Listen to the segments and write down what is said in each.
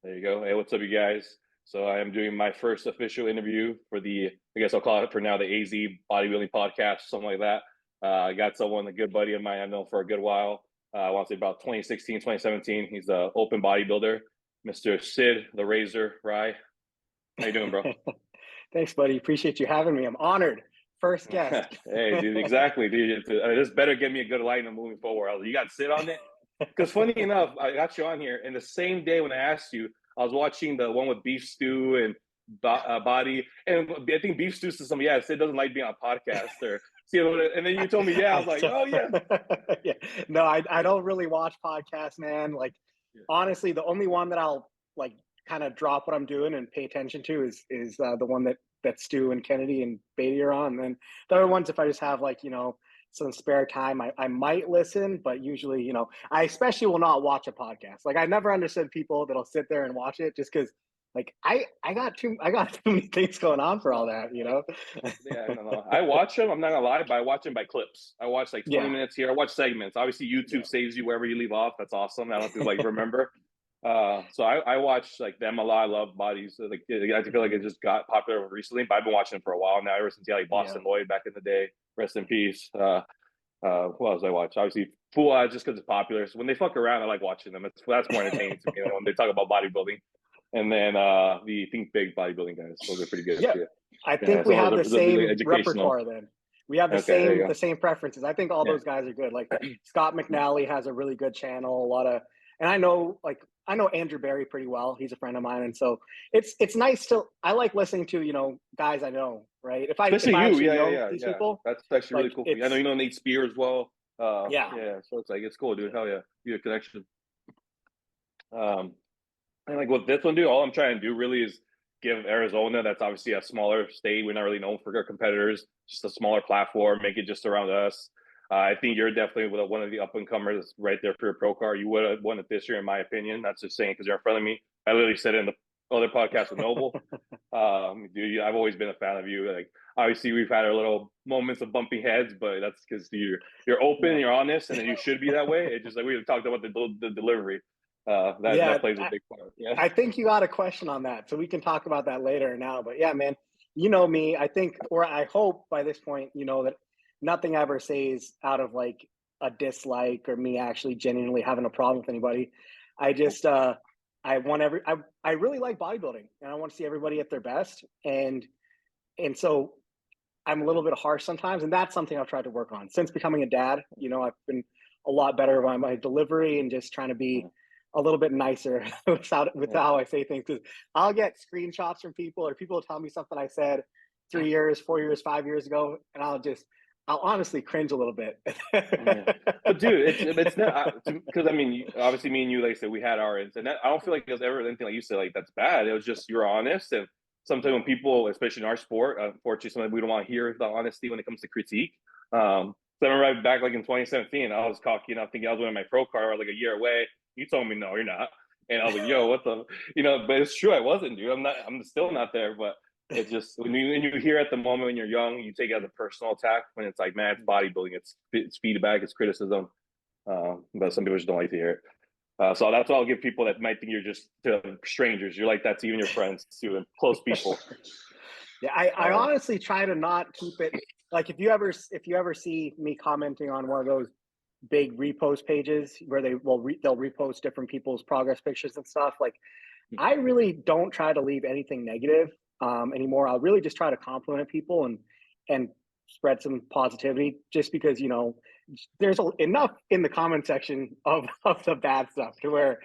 There you go. Hey, what's up, you guys? So I am doing my first official interview for I guess I'll call it for now, the AZ Bodybuilding Podcast, something like that. I got someone, a good buddy of mine I've known for a good while. I want to say about 2016, 2017. He's an open bodybuilder, Mr. Sid, the Razor Rai. How you doing, bro? Thanks, buddy. Appreciate you having me. I'm honored. First guest. Hey, dude, exactly, dude. This better get me a good light moving forward. You got Sid on it? Because funny enough, I got you on here, and the same day when I asked you, I was watching the one with Beef Stew and Body, and I think Beef Stew said something. Yeah, Sid doesn't like being on a podcast, or and then you told me, yeah, I was like, oh yeah, Yeah. No, I don't really watch podcasts, man. Like, yeah. honestly, the only one that I'll like kind of drop what I'm doing and pay attention to is the one that Stu and Kennedy and Beatty are on. And then the other ones, if I just have like some spare time, I might listen, but usually I especially will not watch a podcast. Like I never understood people that'll sit there and watch it just because like I got too many things going on for all that. Yeah, no. I watch them. I'm not gonna lie, but I watch them by clips. I watch like 20 Yeah. minutes here. I watch segments. Obviously, YouTube Yeah. saves you wherever you leave off. That's awesome. I don't have to like remember. So I watch like them a lot. I love bodies. So, like I feel like it just got popular recently, but I've been watching it for a while now. Ever since like Yeah. Boston Lloyd back in the day. Rest in peace. Who else I watch? Obviously, Full just because it's popular. So when they fuck around, I like watching them. That's more entertaining to me when they talk about bodybuilding. And then the Think Big bodybuilding guys. Those are pretty good. Yeah. Yeah. I Yeah. think we So have the those are really same educational. repertoire then. We have the Okay, there you same go. the same preferences. I think all Yeah. those guys are good. Like Scott McNally has a really good channel, a lot of and I know Andrew Barry pretty well. He's a friend of mine. And so it's nice to I like listening to, guys I know, right? If Especially I you. actually Yeah, yeah, know yeah, these yeah. people, That's actually really like cool for you. I know it's you know Nate Spear as well. yeah. Yeah. So it's like it's cool, dude. Hell yeah. You have a connection. Um, And like with this one, dude, all I'm trying to do really is give Arizona, that's obviously a smaller state. We're not really known for our competitors, just a smaller platform, make it just around us. I think you're definitely one of the up and comers right there for your pro card. You would have won it this year, in my opinion. That's just saying because you're in front of me. I literally said it in the other podcast with Noble. Dude, I've always been a fan of you. Like, obviously, we've had our little moments of bumping heads, but that's because you're open, Yeah. you're honest, and then you should be that way. It's just like we talked about the delivery. That Yeah. plays a big part. Yeah. I think you got a question on that, so we can talk about that later now. But yeah, man, you know me. I think, or I hope by this point, you know that nothing I ever says out of like a dislike or me actually genuinely having a problem with anybody. I just, I really like bodybuilding, and I want to see everybody at their best, and so I'm a little bit harsh sometimes, and that's something I've tried to work on since becoming a dad. I've been a lot better about my delivery and just trying to be a little bit nicer with Yeah. how I say things. Because I'll get screenshots from people, or people will tell me something I said 3 years, 4 years, 5 years ago, and I'll honestly cringe a little bit. Yeah. But dude, it's not because I mean, obviously, me and you, like I said, we had our ends, and I don't feel like there's ever anything like you said like that's bad. It was just you're honest, and sometimes when people, especially in our sport, unfortunately, sometimes we don't want to hear the honesty when it comes to critique. So I remember right back like in 2017, I was cocky enough thinking I was winning my pro card like a year away. You told me no, you're not, and I was like, yo, what the, But it's true, I wasn't, dude. I'm not. I'm still not there, but it's just when you hear at the moment when you're young, you take it as a personal attack. When it's like, man, it's bodybuilding, it's feedback, it's criticism. But some people just don't like to hear it. So that's why I'll give people that might think you're just to strangers. You're like that to even your friends too and close people. Yeah, I Uh, honestly try to not keep it like if you ever see me commenting on one of those big repost pages where they'll repost different people's progress pictures and stuff. Like I really don't try to leave anything negative anymore. I'll really just try to compliment people and spread some positivity. Just because there's enough in the comment section of the bad stuff to where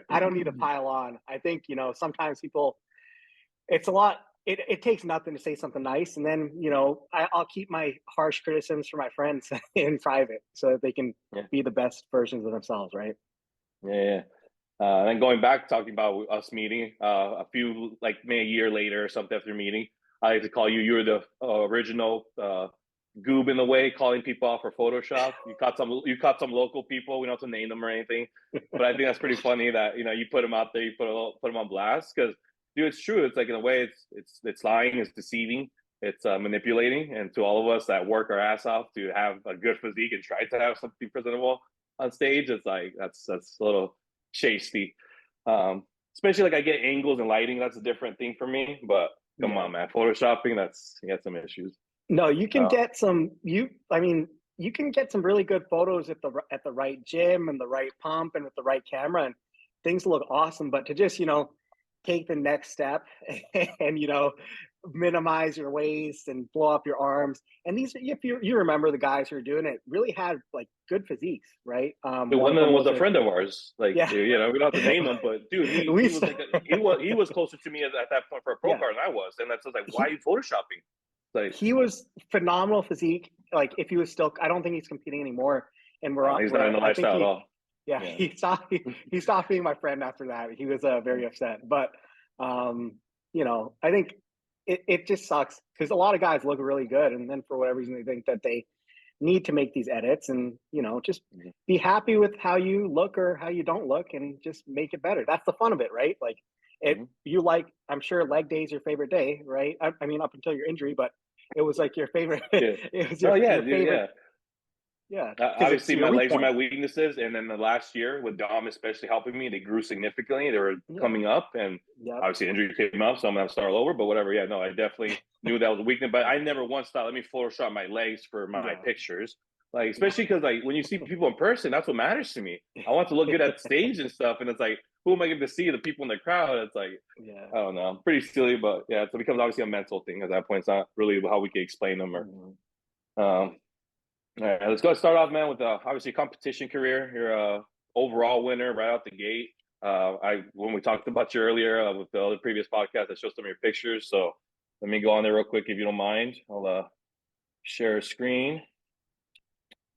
I don't need to pile on. I think sometimes people it's a lot. It takes nothing to say something nice, and then I'll keep my harsh criticisms for my friends in private so that they can yeah, be the best versions of themselves, right? yeah. And then going back, talking about us meeting, a few like maybe a year later or something after meeting, I like to call you. You're the original goob in the way, calling people out for Photoshop. You caught some local people. We don't have to name them or anything, but I think that's pretty funny that you put them out there, you put them on blast because dude, it's true. It's like in a way, it's lying, it's deceiving, it's manipulating, and to all of us that work our ass off to have a good physique and try to have something presentable on stage, it's like that's a little chasty. especially like I get angles and lighting. That's a different thing for me. But come on, man, photoshopping. You got some issues. No, you can Uh, get some. I mean, you can get some really good photos at the right gym and the right pump and with the right camera, and things look awesome. But to just take the next step and minimize your waist and blow up your arms. And these, if you remember, the guys who are doing it really had like good physiques, right? One one of of them them was was a friend of ours. Like, yeah. we don't have to name him, but dude, we he was like he was closer to me at that point for a pro yeah. card than I was, and that's just like, why He, are you photoshopping? Like, he was phenomenal physique. Like if he was still, I don't think he's competing anymore. And he's not in the I think lifestyle at all. yeah, he stopped being my friend after that. He was very upset. But I think it just sucks because a lot of guys look really good, and then for whatever reason they think that they need to make these edits, and just be happy with how you look or how you don't look, and just make it better. That's the fun of it, right? Like you like, I'm sure leg day is your favorite day, right? I mean, up until your injury, but it was like your favorite. It was your Dude, favorite. Yeah, because it's obviously your my weak legs are point. my weaknesses, and then the last year with Dom especially helping me, they grew significantly. They were coming up, and obviously injury came up, so I'm gonna start all over. But whatever, yeah, no, I definitely knew that was a weakness, but I never once thought, let me Photoshop my legs for my pictures. Like, especially because like when you see people in person, that's what matters to me. I want to look good at stage and stuff, and it's like, who am I going to see? The people in the crowd. It's like, I don't know, pretty silly, but yeah, it becomes obviously a mental thing at that point. It's not really how we can explain them or. All right, let's go start off, man, with obviously competition career. You're a overall winner right out the gate. When we talked about you earlier with the other previous podcast, I showed some of your pictures. So let me go on there real quick if you don't mind. I'll share a screen,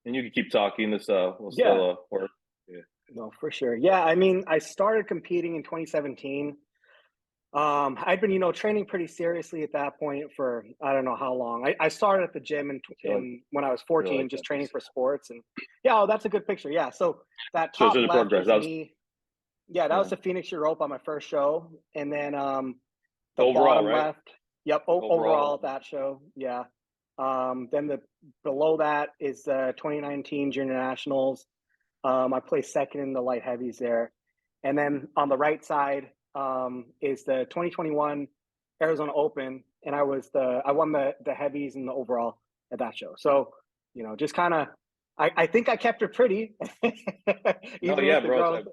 and you can keep talking. This will still work. Yeah. No, for sure. Yeah, I mean, I started competing in 2017. I'd been, training pretty seriously at that point for I don't know how long. I started at the gym when I was 14, just training for sports. And that's a good picture. Yeah, so that top left was me. Yeah, that was the Phoenix Europa, my first show, and then the overall, bottom right? left. Yep, overall at that show. Yeah. Then below that is the 2019 Junior Nationals. I placed second in the light heavies there, and then on the right side is the 2021 Arizona Open, and I won the heavies and the overall at that show. So just kind of, I think I kept it pretty. Bro,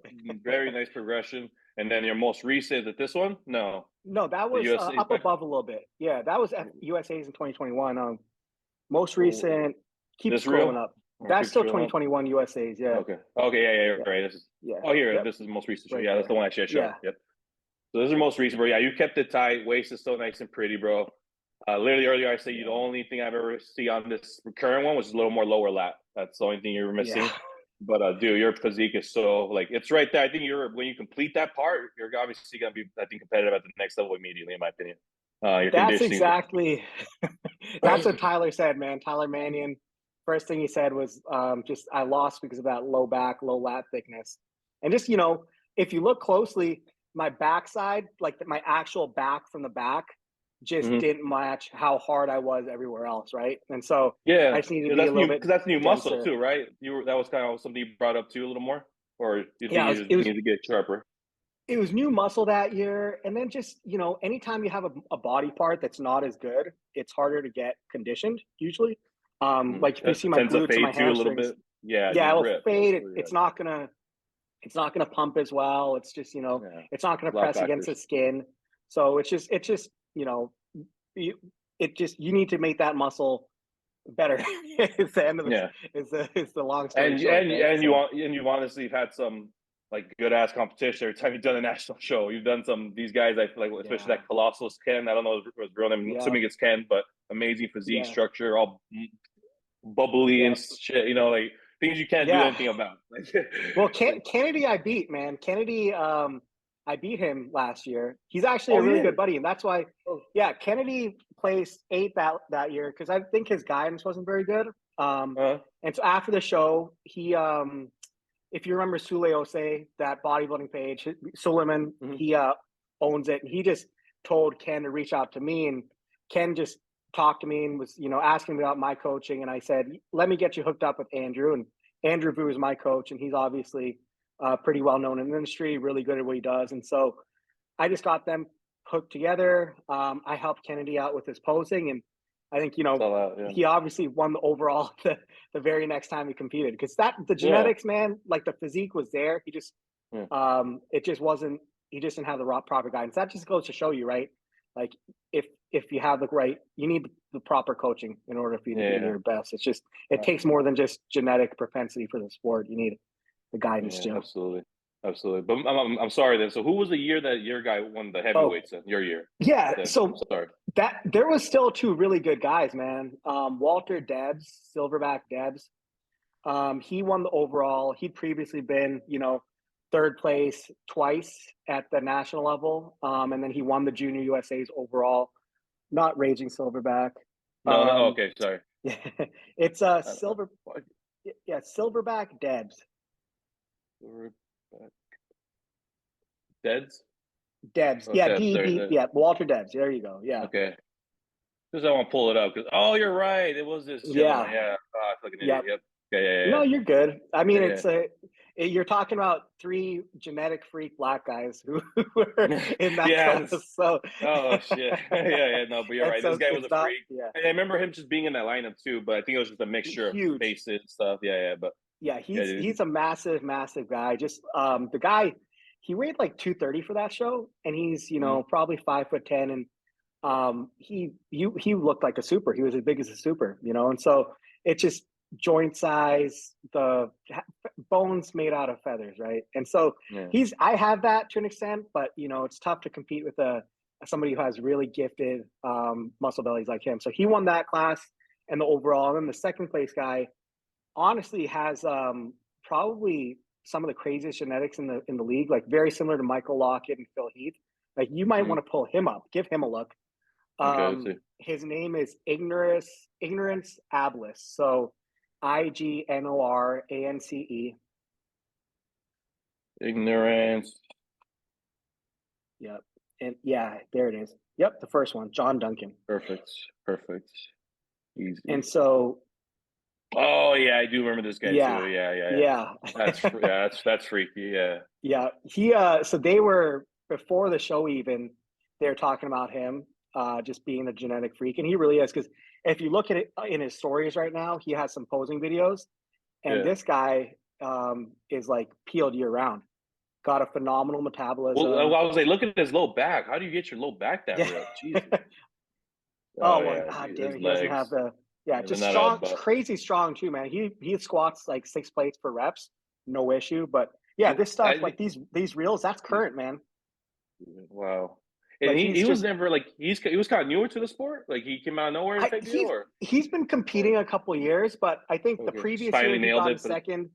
very nice progression. And then your most recent, is it this one? No, that was up above a little bit. Yeah, that was USA's in 2021. Most recent, keep scrolling up. That's still 2021 USA's. Yeah. Okay. Yeah. Right. This is. Oh, here. This is most recent. Right, yeah, that's the one I showed. Yeah. Yep. So this is most recent, bro. Yeah, you kept it tight. Waist is so nice and pretty, bro. Literally earlier, I said the only thing I've ever seen on this current one was a little more lower lat. That's the only thing you were missing. Yeah. But dude, your physique is so like it's right there. I think when you complete that part, you're obviously gonna be, I think, competitive at the next level immediately, in my opinion. That's exactly. That's what Tyler said, man. Tyler Mannion. First thing he said was just I lost because of that low back, low lat thickness. And just, if you look closely, my backside, like my actual back from the back, just didn't match how hard I was everywhere else, right? And so I just needed to be a little bit because that's new denser. muscle too, right? That was kind of something you brought up too a little more, or you think you need to get sharper? It was new muscle that year, and then just anytime you have a body part that's not as good, it's harder to get conditioned usually. Like if you see my glutes or my hamstrings, it'll fade. It's not gonna pump as well. It's just it's not gonna press against the skin. So it's just you need to make that muscle better. It's the end of it's the long story short. And you've honestly had some like good ass competition every time you've done a national show. You've done these guys, I feel like, especially that Colossus Ken. I don't know his real name. I'm assuming it's Ken, but amazing physique structure, all bubbly and shit. Like things you can't do anything about. Well, Kennedy, I beat, man. Kennedy, I beat him last year. He's actually a really good buddy, and that's why. Kennedy placed 8th that year because I think his guidance wasn't very good. And so after the show, he if you remember Sule Osei, that bodybuilding page, Suleiman, he owns it, and he just told Ken to reach out to me, and Ken just talked to me and was asking me about my coaching, and I said, let me get you hooked up with Andrew. And Andrew Vu is my coach, and he's obviously pretty well known in the industry, really good at what he does. And so I just got them hooked together. I helped Kennedy out with his posing, and I think Yeah. he obviously won the overall the very next time he competed because the Yeah. genetics, man, like the physique was there. He just Yeah. it just wasn't. He just didn't have the proper guidance. That just goes to show you, right? Like if you have the right, you need the proper coaching in order for you to be Yeah. your best. It takes more than just genetic propensity for the sport. You need the guidance Yeah, too. absolutely. Absolutely. But I'm sorry then. So who was the year that your guy won the Oh heavyweights in your year? yeah, Then I'm so sorry. that there was still two really good guys, man. Walter Debs, Silverback Debs. He won the overall. He'd previously been, third place twice at the national level. And then he won the Junior USA's overall, not Raging Silverback. No, no. Um, Okay, sorry. it's Uh, what? Silverback Debs. Deads? Debs. Oh, Yeah, Debs. Sorry. Yeah, Walter Debs. There you go. Yeah. Okay. Just I want to pull it up because you're right. It was this gentleman. Yeah. Yeah. Oh, I feel like an Yeah. idiot. Yep. Yeah. Yeah. No, Yeah. you're good. I mean, Yeah. you're talking about three genetic freak black guys who were Yeah. in that Yeah. class. So, Oh shit. Yeah. Yeah. No, but you're and right. This so guy was it's a not, freak. yeah, And I remember him just being in that lineup too. But I think it was just a mixture of huge. faces and stuff. Yeah. Yeah. But Yeah, yeah, dude. he's a massive, massive guy. Just the guy, he weighed like 230 for that show, and he's Mhm. probably 5'10", and he looked like a super. He was as big as a super, and so it's just joint size, the bones made out of feathers, right? And so Yeah. I have that to an extent, but it's tough to compete with somebody who has really gifted muscle bellies like him. So he won that class and the overall. And then the second place guy honestly has probably some of the craziest genetics in the league, like very similar to Michael Lockett and Phil Heath. Like you might Mhm. want to pull him up, give him a look. Okay. Let's see. His name is Ignorance Ablis. So Ignorance. Ignorance. Yep. And yeah, there it is. Yep, the first one, John Duncan. Perfect. Perfect. Easy. And so Oh yeah, I do remember this guy yeah, too. Yeah. Yeah. Yeah. yeah. That's freaky. Yeah. Yeah. So they were before the show even, they were talking about him just being a genetic freak. And he really is, because if you look at it in his stories right now, he has some posing videos. And Yeah. this guy is like peeled year round. Got a phenomenal Well, metabolism. I was like, look at his low back. How do you get your low back that Yeah. ripped? Jesus. Oh Oh well, yeah, god damn his it, he doesn't have legs. the They're just not up, strong, but crazy strong too, man. He squats like 6 plates per reps, no issue. But yeah, this stuff I like these reels, that's current, man. wow. And Like he he's was just never like he was kind of newer to the sport. Like he came out of nowhere type deal, or he's been or competing a couple of years, but I think the okay, just previous year finally he nailed got it. in But second.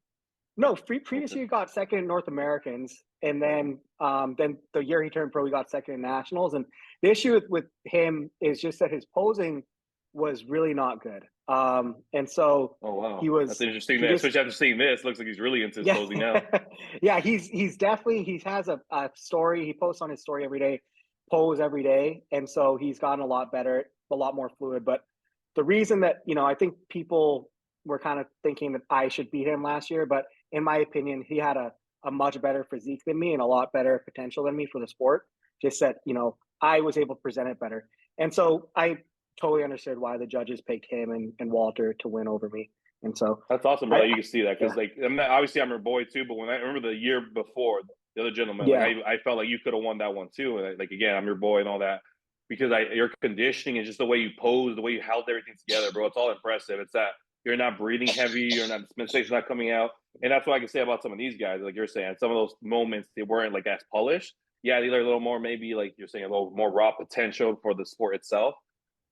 No, previous okay, year he got second in North Americans, and then the year he turned pro, he got second in nationals. And the issue with him is just that his posing was really not good. And so oh he wow, that's was interesting. he That just especially after seeing this, looks like he's really into his yeah posing now. yeah he's definitely he has a story. He posts on his story every day, pose every day, and so he's gotten a lot better, a lot more fluid. But the reason that I think people were kind of thinking that I should beat him last year, but in my opinion, he had a much better physique than me and a lot better potential than me for the sport. Just that I was able to present it better, and so I totally understood why the judges picked him and Walter to win over me. And so That's awesome, bro. I That you can see that yeah because, like, obviously I'm your boy too. But when I remember the year before, the other gentleman, like, yeah I felt like you could have won that one too. And like again, I'm your boy and all that because your conditioning and just the way you pose, the way you held everything together, bro. It's all impressive. It's that you're not breathing heavy, you're not mistakes not coming out, and that's what I can say about some of these guys. Like you're saying, some of those moments they weren't like as polished. Yeah, they're a little more maybe like you're saying a little more raw potential for the sport itself.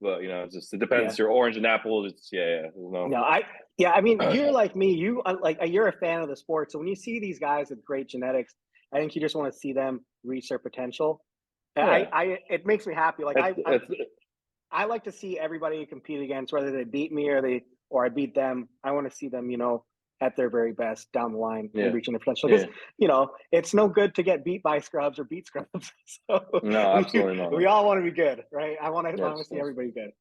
But it's just it depends. yeah Your orange and apples. It's no. no I mean, you're like me, you're a fan of the sport, so when you see these guys with great genetics, I think you just want to see them reach their potential. And Yeah. it makes me happy. Like It's I like to see everybody compete against, whether they beat me or I beat them. I want to see them at their very best down the line and yeah, reaching their potential, because yeah. it's no good to get beat by scrubs or beat scrubs. So No, absolutely we not. all want to be good, right? I want to Yes, see yes. everybody good.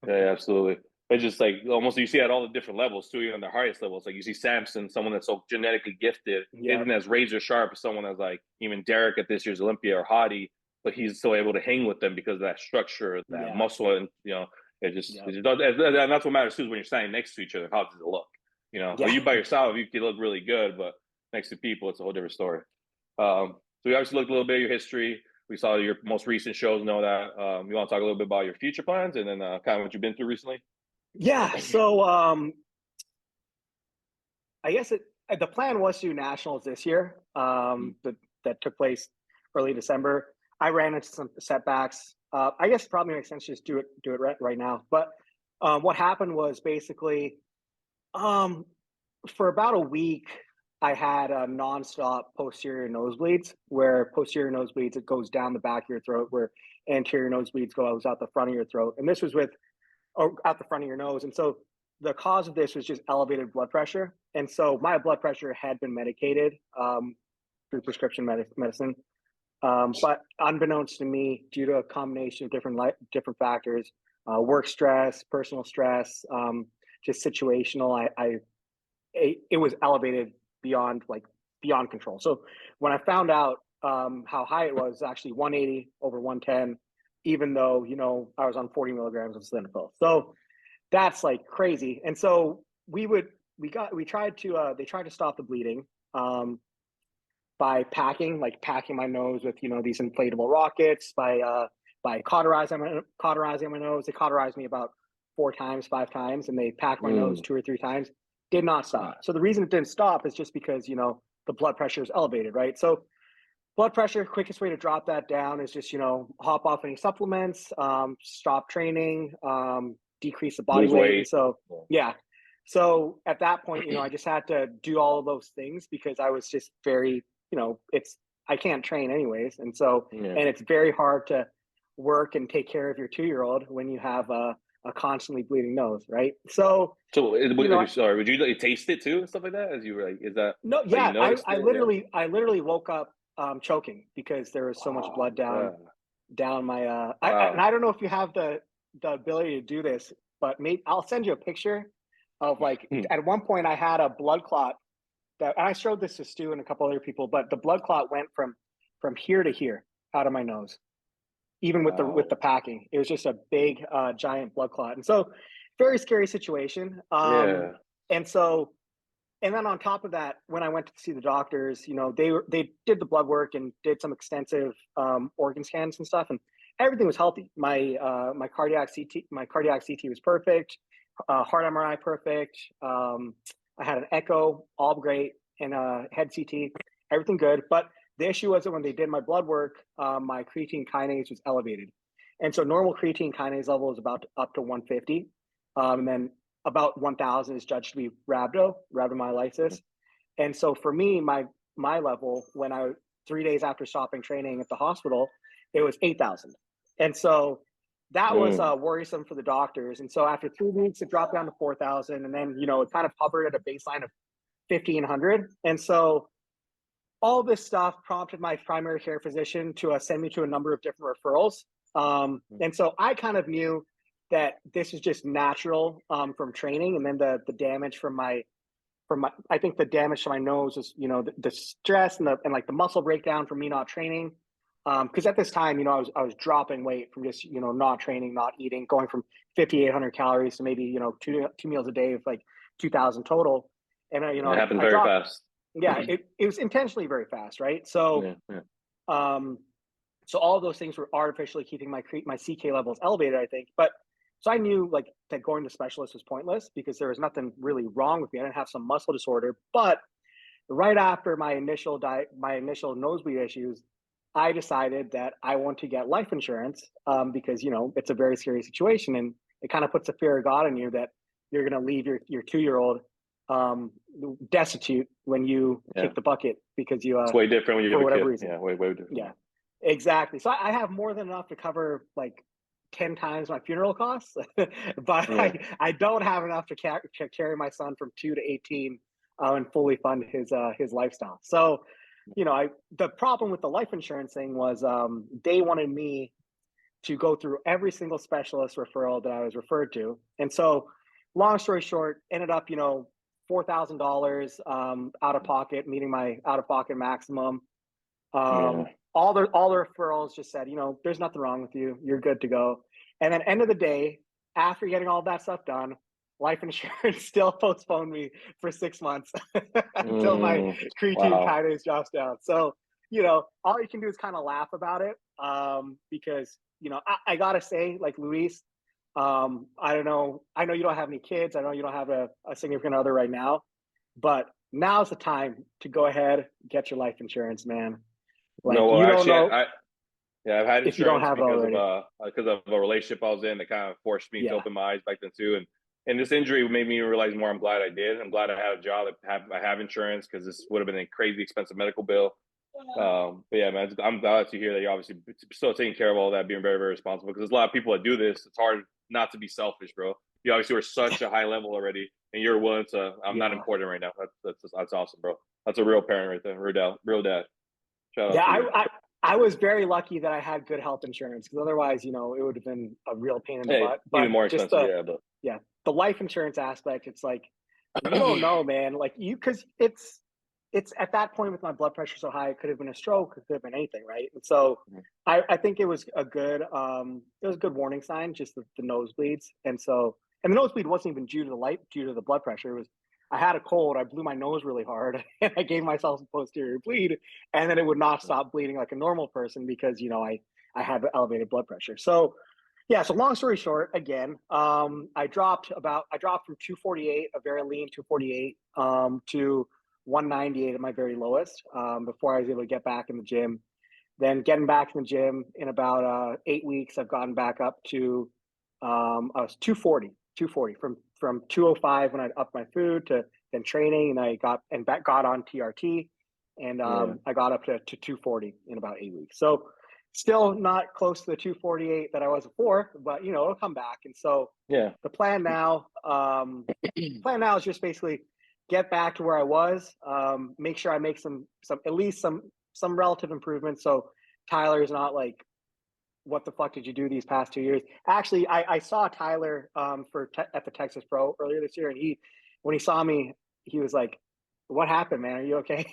Yeah, absolutely. It's just like almost you see at all the different levels too, even on the highest levels. Like you see Samson, someone that's so genetically gifted, Yeah, isn't as razor sharp as someone as like even Derek at this year's Olympia or Hadi. but he's still able to hang with them because of that structure, that Yeah. muscle, and Yeah. it just does, and that's what matters too. Is when you're standing next to each other, how does it look? Yeah. You by yourself, you can look really good, but next to people, it's a whole different story. So we obviously looked a little bit at your history. We saw your most recent shows, know that. You want to talk a little bit about your future plans and then kind of what you've been through recently? Yeah. So I guess the plan was to do nationals this year. That took place early December. I ran into some setbacks. I guess it probably makes sense to just do it right now. But what happened was basically um, for about a week, I had a nonstop posterior nosebleeds. Where posterior nosebleeds, it goes down the back of your throat, where anterior nosebleeds goes out the front of your throat, and this was with out the front of your nose. And so the cause of this was just elevated blood pressure. And so my blood pressure had been medicated through prescription medicine. But unbeknownst to me, due to a combination of different factors, work stress, personal stress, just situational, it was elevated beyond control. So when I found out how high it was, actually 180 over 110, even though I was on 40 milligrams of sildenafil. So that's like crazy. And so they tried to stop the bleeding by packing my nose with these inflatable rockets, by cauterizing my nose. They cauterized me about 4 times, 5 times, and they packed my nose 2 or 3 times. Did not stop. So the reason it didn't stop is just because the blood pressure is elevated, right? So blood pressure, quickest way to drop that down is just hop off any supplements, stop training, decrease the body Lose weight. And weight. so yeah, so at that point, I just had to do all of those things because I was just very, I can't train anyways, and so and it's very hard to work and take care of your 2-year-old when you have a constantly bleeding nose, right? So sorry, would you like taste it too and stuff like that? As you were like, is that no, yeah, I it? literally woke up choking because there was so much blood down my and Wow. I don't know if you have the ability to do this, but maybe I'll send you a picture of at one point I had a blood clot and I showed this to Stu and a couple other people, but the blood clot went from here to here out of my nose, even with the packing. It was just a big giant blood clot. And so very scary situation. Yeah. And so and then on top of that, when I went to see the doctors, they did the blood work and did some extensive organ scans and stuff, and everything was healthy. My cardiac CT was perfect, heart MRI perfect. I had an echo, all great, and a head CT, everything good. But the issue was that when they did my blood work, my creatine kinase was elevated, and so normal creatine kinase level is about up to 150, and then about 1,000 is judged to be rhabdomyolysis. And so for me, my level, when 3 days after stopping training at the hospital, it was 8,000. And so that was worrisome for the doctors. And so after 3 weeks, it dropped down to 4,000. And then, it kind of hovered at a baseline of 1,500. And so all this stuff prompted my primary care physician to send me to a number of different referrals. And so I kind of knew that this is just natural from training, and then the damage from my I think the damage to my nose is the stress and the muscle breakdown from me not training, because at this time I was dropping weight from just not training, not eating, going from 5,800 calories to maybe two meals a day of like 2,000 total, and it happened very fast. Yeah, it was intentionally very fast, right? So so all of those things were artificially keeping my CK levels elevated, I think. But so I knew that going to specialists was pointless because there was nothing really wrong with me. I didn't have some muscle disorder. But right after my initial nosebleed issues, I decided that I want to get life insurance because it's a very serious situation, and it kind of puts a fear of God in you that you're going to leave your 2-year-old destitute when you kick the bucket because you it's way different when you for have a whatever kid. reason. Yeah, way different. Yeah, exactly. So I have more than enough to cover 10 times my funeral costs, but I don't have enough to carry my son from 2 to 18 and fully fund his lifestyle. So, the problem with the life insurance thing was they wanted me to go through every single specialist referral that I was referred to. And so long story short, ended up, $4,000 out of pocket, meeting my out of pocket maximum. all the referrals just said, there's nothing wrong with you. You're good to go. And then end of the day, after getting all that stuff done, life insurance still postponed me for 6 months until my creatine Wow. kinase drops down. So, all you can do is kind of laugh about it. Because, I gotta say, like Luis, I don't know. I know you don't have any kids. I know you don't have a significant other right now, but now's the time to go ahead, get your life insurance, man. Like, No, well, you don't actually, know I've had if you don't insurance have it already. because of a relationship I was in that kind of forced me to Yeah. open my eyes back then too. And this injury made me realize more. I'm glad I did. I'm glad I had a job that I have insurance, because this would have been a crazy expensive medical bill. But yeah, man, I'm glad to hear that you're obviously still taking care of all that, being very, very responsible. Because there's a lot of people that do this. It's hard not to be selfish, bro. You obviously were such a high level already, and you're willing to. I'm not Yeah. important right now. That's awesome, bro. That's a real parent right there, real dad. Shout out Yeah, to you. I was very lucky that I had good health insurance, because otherwise, it would have been a real pain in the Hey, butt. even But more just expensive, yeah, but the life insurance aspect, it's like, you don't know, man. Like, because it's at that point with my blood pressure so high, it could have been a stroke, it could have been anything, right? And so I think it was a good warning sign, just the nosebleeds. And the nosebleed wasn't even due to the blood pressure. It was, I had a cold, I blew my nose really hard, and I gave myself a posterior bleed, and then it would not stop bleeding like a normal person, because I had the elevated blood pressure. So yeah, so long story short, again, I dropped from 248, a very lean 248, to 198 at my very lowest, before I was able to get back in the gym. Then getting back in the gym in about 8 weeks, I've gotten back up to I was 240 from 205 when I upped my food, to then training, and I got on TRT, and yeah, I got up to 240 in about 8 weeks. So still not close to the 248 that I was before, but it'll come back. And so yeah, the plan now, is just basically get back to where I was, make sure I make some at least some relative improvements. So Tyler's not like, what the fuck did you do these past 2 years? Actually, I saw Tyler at the Texas Pro earlier this year, and when he saw me, he was like, "What happened, man? Are you okay?"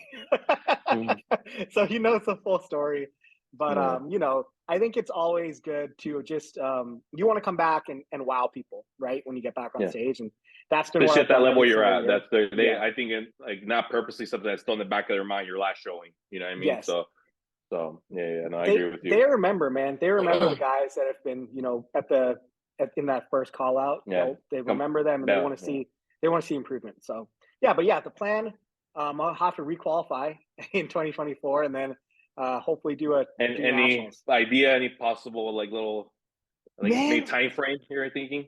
So he knows the full story. But yeah. I think it's always good to just you want to come back and wow people, right? When you get back on Yeah. stage, and that's been what Especially at I've that done level every you're single at. year. That's they. Yeah. I think like not purposely something that's still in the back of their mind. Your last showing. You know what I mean? Yes. So yeah. No, I They agree with you. they remember, man. They remember the guys that have been, in that first call out. Yeah. They Come. remember them, and Yeah. they want to see improvement. So yeah, but yeah, the plan. I'll have to requalify in 2024, and then hopefully And do any nationals. idea, any possible like little like maybe Man, time frame you're thinking?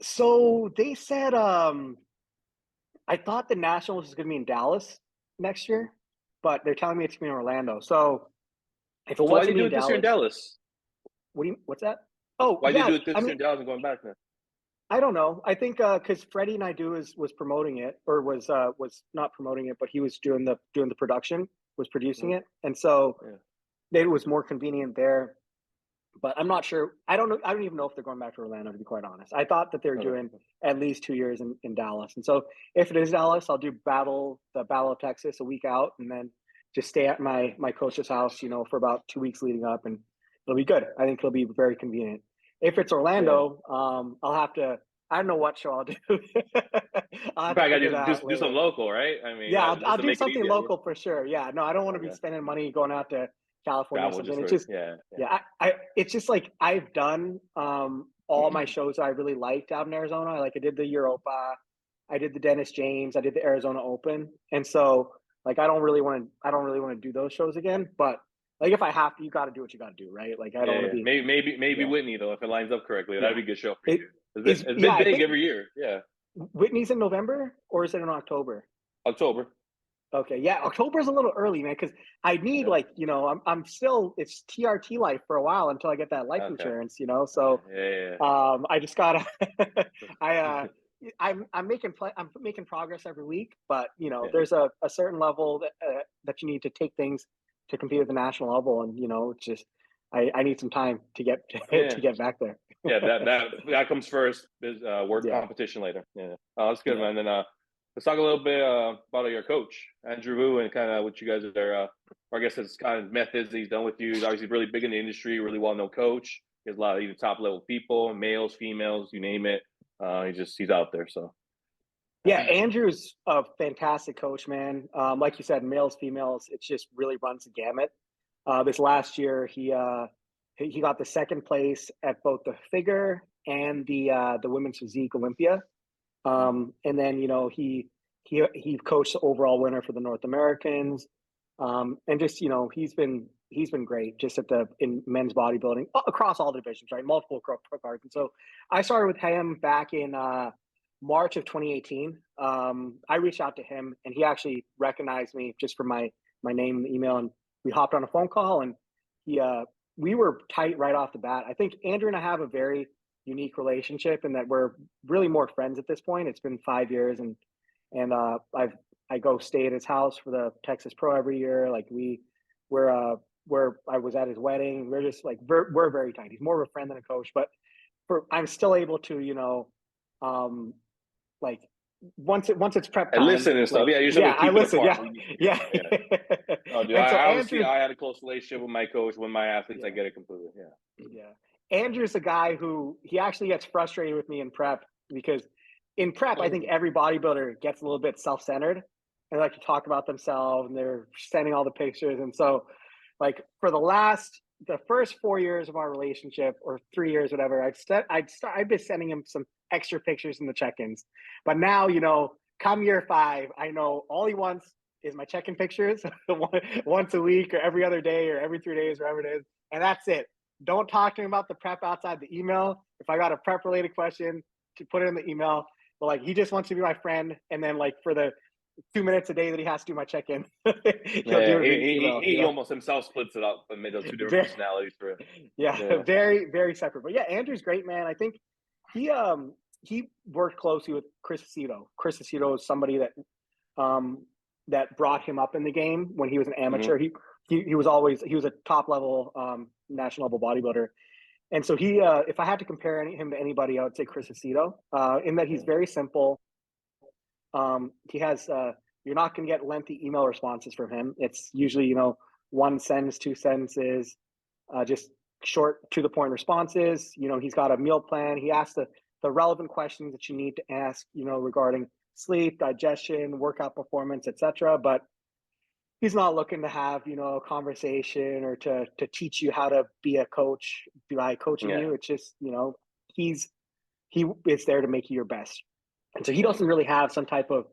so they said I thought the nationals was going to be in Dallas next year, but they're telling me it's going to be in Orlando. So if it So why was do going you to be do in it this year in Dallas, Dallas? what's that? Oh Why do you yeah, do it I this year mean, in Dallas and going back then? I don't know. I think because Freddie Naidoo was promoting it, or was not promoting it, but he was doing the production, was producing Mhm. it, and so Yeah. it was more convenient there. But I'm not sure. I don't know. I don't even know if they're going back to Orlando, to be quite honest. I thought that they were Okay. doing at least 2 years in Dallas, and so if it is Dallas, I'll do the Battle of Texas a week out, and then just stay at my coach's house, for about 2 weeks leading up, and it'll be good. I think it'll be very convenient. If it's Yeah. Orlando, I'll have to. I don't know what show I'll do. I'll You have to probably figure got that to out do some later. local, right? I mean, Yeah, just I'll to do make it something easy on you. local for sure. Yeah, no, I don't want to be Okay. spending money going out to California or Travel something. just It's for just, yeah. yeah, I it's just like I've done all my shows that I really liked out in Arizona. Like I did the Europa, I did the Dennis James, I did the Arizona Open, and so like I don't really want to do those shows again. But like if I have to, you got to do what you got to do, right? Like I don't want to Yeah. be, Maybe yeah, Whitney though, if it lines up correctly, that'd yeah. be a good show for It you. It's yeah, been I big think every year. Yeah. Whitney's in November, or is it in October? October. Okay, yeah, October's a little early, man, because I need Yeah. like I'm still it's TRT life for a while until I get that life Okay. insurance. Okay. So Yeah. I just gotta I Yeah. I'm making progress every week, but Yeah. there's a certain level that you need to take things to compete at the national level, and it's just I need some time to get Yeah. to get back there. Yeah. That comes first. There's work Yeah, competition later. Yeah. Oh, that's good, yeah. man. Then let's talk a little bit about your coach, Andrew Wu, and kind of what you guys are, or I guess it's kind of methods that he's done with you. He's obviously really big in the industry, really well-known coach. He has a lot of even top-level people, males, females, you name it. He's out there. So Yeah, Andrew's a fantastic coach, man. Like you said, males, females, it just really runs the gamut. This last year, he got the second place at both the figure and the women's physique Olympia. And then he coached the overall winner for the North Americans. And just he's been great just in men's bodybuilding across all divisions, right? Multiple pro cards. And so I started with him back in March of 2018. I reached out to him, and he actually recognized me just from my name and email, and we hopped on a phone call, and we were tight right off the bat. I think Andrew and I have a very unique relationship in that we're really more friends at this point. It's been 5 years, and I go stay at his house for the Texas Pro every year. Like where I was at his wedding. We're just like we're very tight. He's more of a friend than a coach, but I'm still able to like once it's prep time. I listen and stuff. Like, yeah, usually I listen. Yeah. Oh, dude, Andrew, I had a close relationship with my coach, with my athletes. I get it completely. Yeah. Andrew's a guy who he actually gets frustrated with me in prep, because in prep, I think every bodybuilder gets a little bit self-centered and they like to talk about themselves, and they're sending all the pictures. And so like for the first 4 years of our relationship, or 3 years, whatever, I've been sending him some extra pictures in the check-ins. But now, come year 5, I know all he wants is my check-in pictures once a week or every other day or every 3 days, whatever it is. And that's it. Don't talk to him about the prep outside the email. If I got a prep related question, to put it in the email. But like, he just wants to be my friend. And then like for the 2 minutes a day that he has to do my check-in, he almost himself splits it up and made those two different personalities for it. Yeah, very, very separate. But yeah, Andrew's great, man. I think he worked closely with Chris Aceto. Chris Aceto is somebody that brought him up in the game when he was an amateur. Mm-hmm. He was a top level national level bodybuilder. And so if I had to compare him to anybody, I would say Chris Aceto, in that he's very simple. He has you're not going to get lengthy email responses from him. It's usually 1 sentence, 2 sentences, just short to the point responses. He's got a meal plan. He asks the relevant questions that you need to ask, regarding sleep, digestion, workout performance, etc. But he's not looking to have a conversation or to teach you how to be a coach by coaching you. It's just he is there to make you your best. And so he doesn't really have some type of.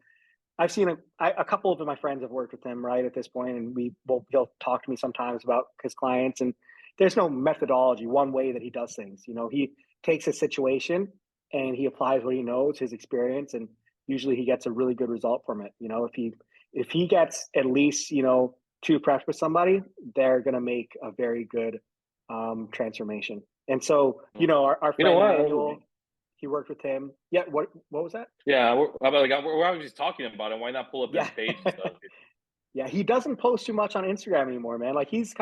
I've seen a couple of my friends have worked with him right at this point, and he'll talk to me sometimes about his clients, and there's no methodology, one way that he does things. He takes a situation and he applies what he knows, his experience, and usually he gets a really good result from it. If he gets at least 2 preps with somebody, they're gonna make a very good transformation. And so our friend Emmanuel, he worked with him. Yeah. What was that? Yeah. We're just talking about it. Why not pull up his page and stuff? Yeah. He doesn't post too much on Instagram anymore, man. Like he's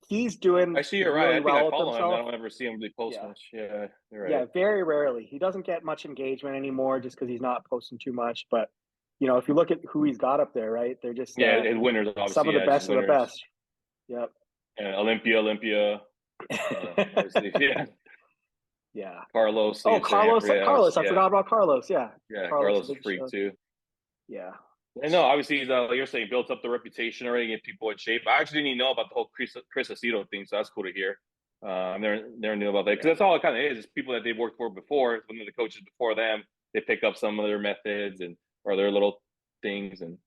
he's doing. I see you're really right. I think well I follow him. himself. I don't ever see him really post much. Yeah. You're right. Yeah. Very rarely. He doesn't get much engagement anymore just because he's not posting too much. But if you look at who he's got up there, right? They're just and winners, obviously. Some of the best of the best. Yep. And Olympia. Yeah. Yeah. Carlos. Carlos. I forgot about Carlos. Yeah. Yeah. Carlos is a freak too. Yeah. And no, obviously he's like you're saying, built up the reputation already, get people in shape. I actually didn't even know about the whole Chris Aceto thing, so that's cool to hear. I never knew about that, because that's all it kind of is people that they've worked for before. When the coaches before them, they pick up some of their methods or their little things. And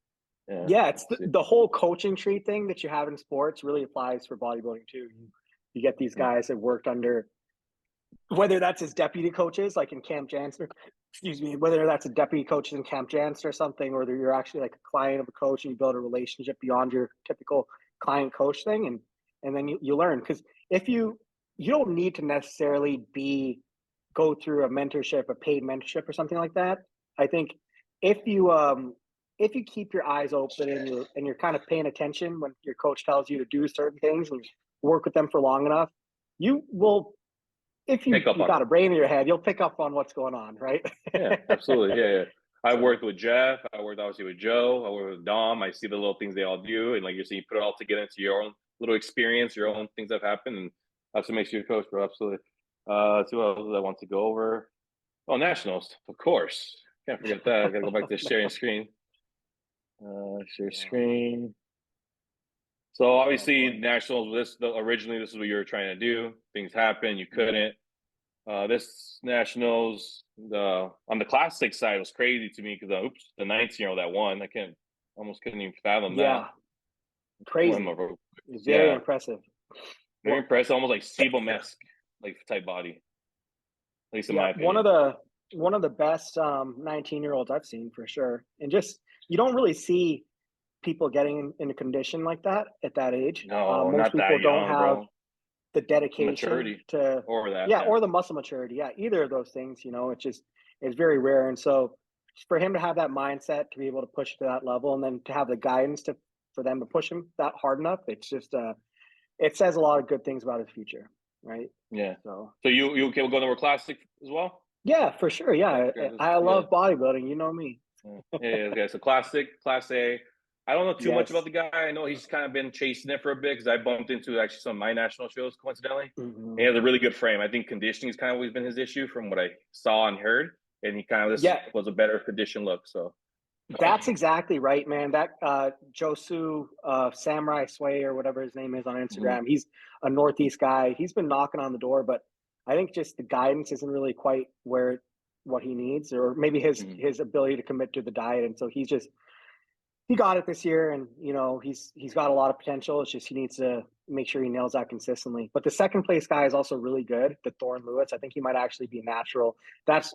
it's the whole coaching tree thing that you have in sports really applies for bodybuilding too. You get these guys that worked under, whether that's as deputy coaches like in Camp Janssen, whether that's a deputy coaches in Camp Janssen or something, or you're actually like a client of a coach and you build a relationship beyond your typical client coach thing, and then you learn. Because if you don't need to necessarily go through a paid mentorship or something like that. I think if you keep your eyes open and you're kind of paying attention when your coach tells you to do certain things and work with them for long enough, you will. If you've got a brain in your head, you'll pick up on what's going on, right? Yeah, absolutely. Yeah. I worked with Jeff. I worked obviously with Joe. I worked with Dom. I see the little things they all do, and like you're saying, you put it all together into your own little experience, your own things that have happened, and that's what makes you a coach, bro. Absolutely. Let's see what else I want to go over. Oh, nationals, of course. Can't forget that. I gotta go back to sharing screen. Share screen. So obviously, nationals. Originally, this is what you were trying to do. Things happened. You couldn't. This nationals, on the classic side was crazy to me because the 19-year-old that won. I almost couldn't even fathom that. Crazy. Very impressive. Very impressive. Almost like Sebum-esque, like type body. At least in my opinion. One of the best 19-year-olds I've seen for sure. And just you don't really see people getting into condition like that at that age. No, most not people that don't young, have bro. the dedication Maturity to or that. or the muscle maturity. Yeah, either of those things, it's very rare. And so for him to have that mindset to be able to push to that level and then to have the guidance for them to push him that hard enough, it's just it says a lot of good things about his future, right? Yeah. So you okay with going over classic as well? Yeah, for sure. Yeah, I love bodybuilding. You know me. Yeah. So classic, class A. I don't know too much about the guy. I know he's kind of been chasing it for a bit because I bumped into actually some of my national shows coincidentally. Mm-hmm. He has a really good frame. I think conditioning has kind of always been his issue from what I saw and heard. And he kind of was a better condition look. So that's exactly right, man. That Josu Samurai Sway or whatever his name is on Instagram. Mm-hmm. He's a Northeast guy. He's been knocking on the door, but I think just the guidance isn't really quite what he needs, or maybe his ability to commit to the diet. And so he got it this year, and he's got a lot of potential. It's just he needs to make sure he nails that consistently. But the second place guy is also really good, the Thorne Lewis. I think he might actually be natural.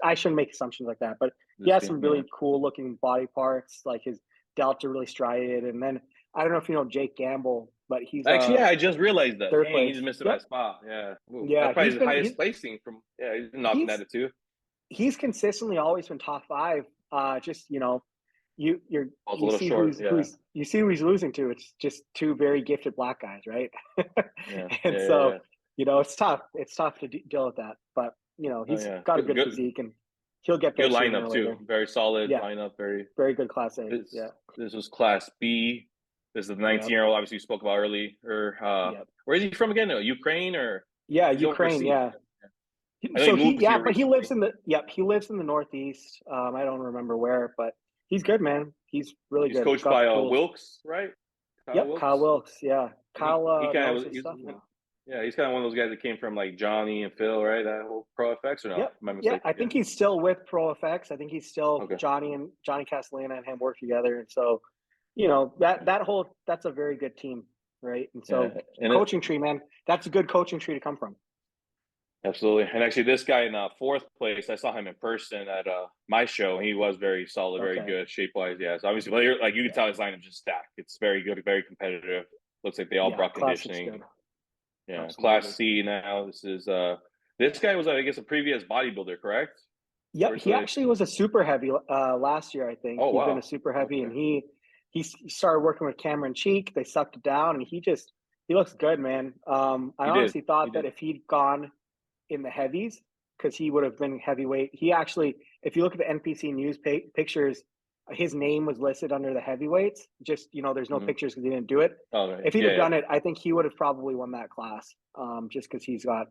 I shouldn't make assumptions like that, but he has some really cool looking body parts, like his delta really striated. And then I don't know if you know Jake Gamble, but he's actually I just realized that. Third place. He's missing that spot. Yeah. Yeah. That's probably his highest placing from. Yeah, he's knocking at it too. He's consistently always been top 5. You see who he's losing to. It's just 2 very gifted black guys, right? It's tough. It's tough to deal with that. But he's got a good physique, and he'll get there. Good lineup too. Very solid lineup. Very good class A. This was class B. This is the 19-year-old. Obviously, you spoke about earlier. Where is he from again? Ukraine or? Yeah, Ukraine. Yeah. So he lives in the Northeast. I don't remember where, but he's good, man. He's really good. He's coached by Wilkes, right? Kyle Wilkes. Yeah, Kyle. He's kind of one of those guys that came from like Johnny and Phil, right? That whole Pro FX or not? Yeah, I think he's still with Pro FX. I think he's still Johnny Castellana and him work together, and so that's a very good team, right? And so coaching tree, man, that's a good coaching tree to come from. Absolutely. And actually this guy in 4th place, I saw him in person at my show, and he was very solid, very good shape wise. Yeah. So obviously, like you can tell his lineup just stacked. It's very good, very competitive. Looks like they all brought conditioning. Yeah. Absolutely. Class C now. This guy was, I guess, a previous bodybuilder, correct? Yep. He actually was a super heavy last year, I think. He's been a super heavy, and he started working with Cameron Cheek. They sucked it down, and he looks good, man. I honestly thought that if he'd gone in the heavies, because he would have been heavyweight. He actually, if you look at the NPC news pictures, his name was listed under the heavyweights. Just, there's no pictures because he didn't do it. If he'd have done it, I think he would have probably won that class. Just because he's stacked,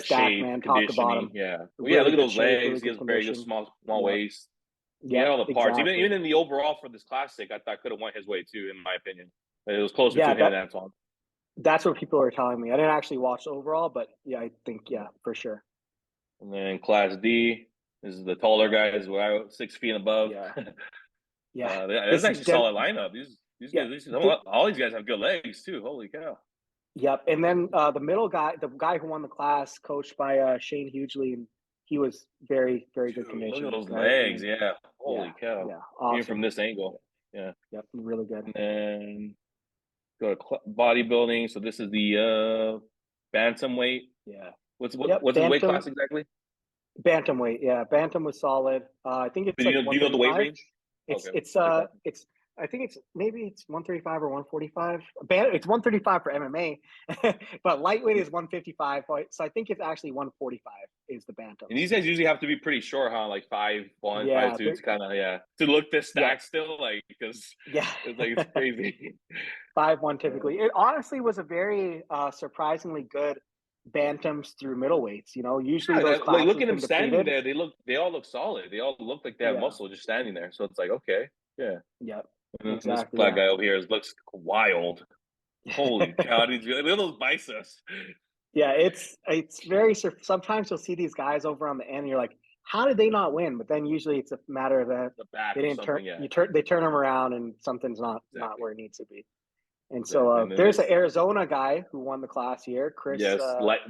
shape, man, top to bottom. Yeah. Well, look at those legs. He has very good small waist. He had all the parts. Exactly. Even in the overall for this classic, I thought could have went his way too, in my opinion. It was closer to him and Antoine. That's what people are telling me. I didn't actually watch overall, but I think for sure. And then Class D, this is the taller guys, 6 feet above. Yeah, that's actually a solid lineup. These guys, all these guys have good legs too. Holy cow! Yep. And then the middle guy, the guy who won the class, coached by Shane Hughley, and he was very, very good condition. Look at those legs, Holy cow! Yeah, awesome. Even from this angle, Yep, really good. And go to bodybuilding. So this is the bantamweight. Yeah. What's his weight class exactly? Bantamweight. Yeah, bantam was solid. I think it's do you know the weight range? It's I think it's 135 or 145. It's 135 for MMA, but lightweight is 155. So I think it's actually 145 is the bantams. And these guys usually have to be pretty short, huh? Like 5'1", Yeah, 5'2", to kind of to look this yeah, stack still, like because yeah. it's crazy. 5'1" typically. It honestly was a very surprisingly good bantams through middleweights. You know, usually those Like classes look at have them been standing depleted. there. They all look solid. They all look like they have Yeah, muscle just standing there. So it's like okay, yeah. yeah, And then this exactly. black Yeah. guy over here looks wild. Holy cow! Look at those biceps. Yeah, it's very sometimes you'll see these guys over on the end and you're like, how did they not win? But then usually it's a matter of that The back they or didn't turn something. Yeah, they turn them around and something's not exactly. where it needs to be. And so Exactly. And then there's an there's Arizona guy who won the class here, Chris the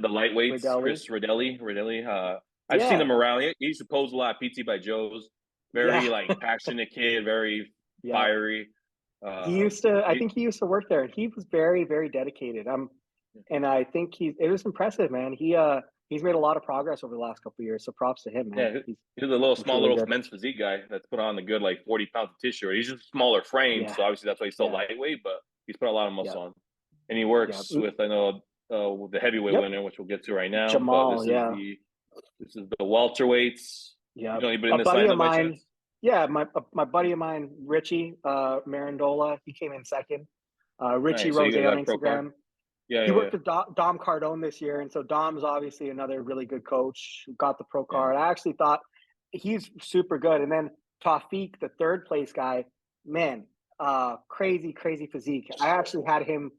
lightweights, Ridelli. Chris Ridelli. I've seen Yeah, him around. He used to pose a lot. PT by Joe's. yeah, Very like passionate kid. Very yeah. fiery. I He, think he used to work there and he was very, very dedicated. And I think it was impressive, man. He's made a lot of progress over the last couple of years. So props to him, man. yeah, he's a little He's small really little good. men's physique guy that's put on a good like 40 pounds of tissue. He's just smaller frame, Yeah, so obviously that's why he's still yeah, lightweight, but he's put a lot of yeah, muscle on. And he yeah. works with I know the heavyweight Yep. winner, which we'll get to right now. But Jamal, yeah, this is the welterweights. yeah. You know anybody A in this buddy of lineup by mine, chance? yeah, my buddy of mine, Richie Marandola, he came in second. Richie Nice. So you Rose guys on got pro card? Instagram. Yeah, He yeah, yeah. worked with Dom Cardone this year, and so Dom's obviously another really good coach who got the pro Yeah. card. I actually thought he's super good. And then Tawfiq, the third place guy, man, crazy, crazy physique. I actually had him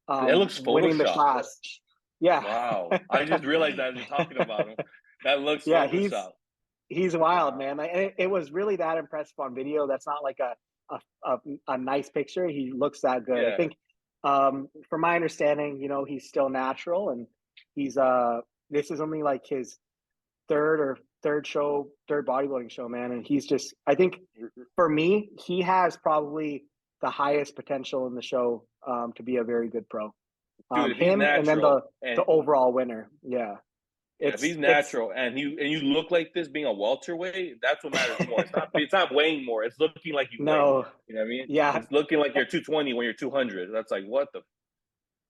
It looks winning the photoshopped. class. Yeah. Wow. I just realized that as you're talking about him. That looks Yeah, photoshopped. he's wild, Wow. man. It was really that impressive on video. That's not like a nice picture. He looks that good. I Yeah. think, from my understanding, you know, he's still natural, and he's this is only like his third bodybuilding show, man. And he's just, I think, for me, he has probably the highest potential in the show to be a very good pro. Dude, if he's Him and then natural the and overall winner. Yeah, yeah, if he's it's natural and you look like this being a welterweight, that's what matters more. It's not weighing more. It's looking like you weigh no, more. You know what I mean? yeah. It's looking like you're 220 when you're 200. That's like what the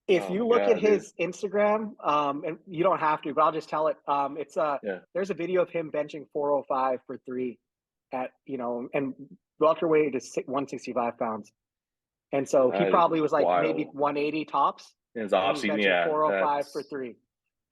If oh you my look at god, dude. his Instagram, and you don't have to, but I'll just tell it. It's Yeah. there's a video of him benching 405 for three at, and welterweight is 165 pounds, and so he That is probably was like maybe wild. 180 tops, In his and off he's season, benching yeah, 405 for that's three.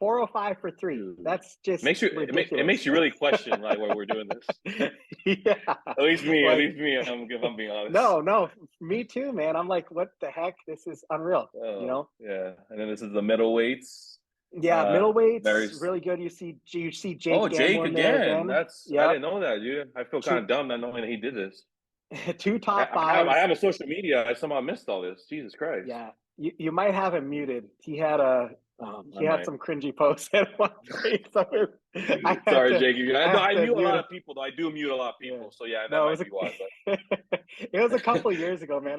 405 for three. dude. That's just It ridiculous. makes you really question like why we're doing this. Yeah, At least me. At like, least me. If I'm being honest. no, me too, man. I'm like, what the heck? This is unreal. You Oh know? yeah. And then this is the middleweights. Yeah, Very. middleweight's really good. You see Oh, Jake Jake Gamblin there again. again. That's I Yep. didn't know that, dude. I feel kind Two of dumb not knowing that he did this. two top I fives. have a social media. I somehow missed all this. Jesus Christ. Yeah. You might have him muted. I He had might. some cringy posts at one point. So Sorry, Jake. I No, had I to mute a mute lot him. of people though. I do mute a lot of Yeah. people. So yeah, that No, might be why. it was a couple of years ago, man.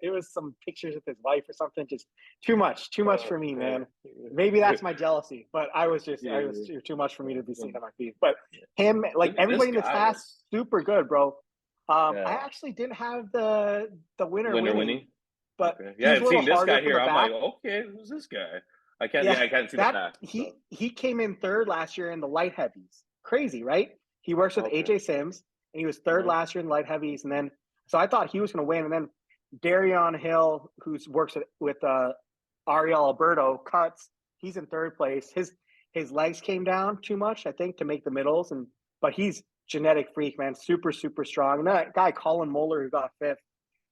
It was some pictures with his wife or something. Just too much for me, man. Maybe that's my jealousy, but I was too much for me to be seen on my feed. But him, like Look at this everybody in the guy. class, super good, bro. I Yeah. actually didn't have the winner winning, but Okay. Yeah, he's I've a little seen this harder guy from here. the I'm back. like, okay, who's this guy? I can't. Yeah, Yeah, I can't see the back. So. he came in third last year in the light heavies. Crazy, right? He works with Okay. AJ Sims, and he was third last year in light heavies. And then, so I thought he was going to win. And then Darion Hill, who works with Ariel Alberto, cuts. He's in third place. His legs came down too much, I think, to make the middles. But he's genetic freak, man. Super, super strong. And that guy, Colin Moeller, who got fifth,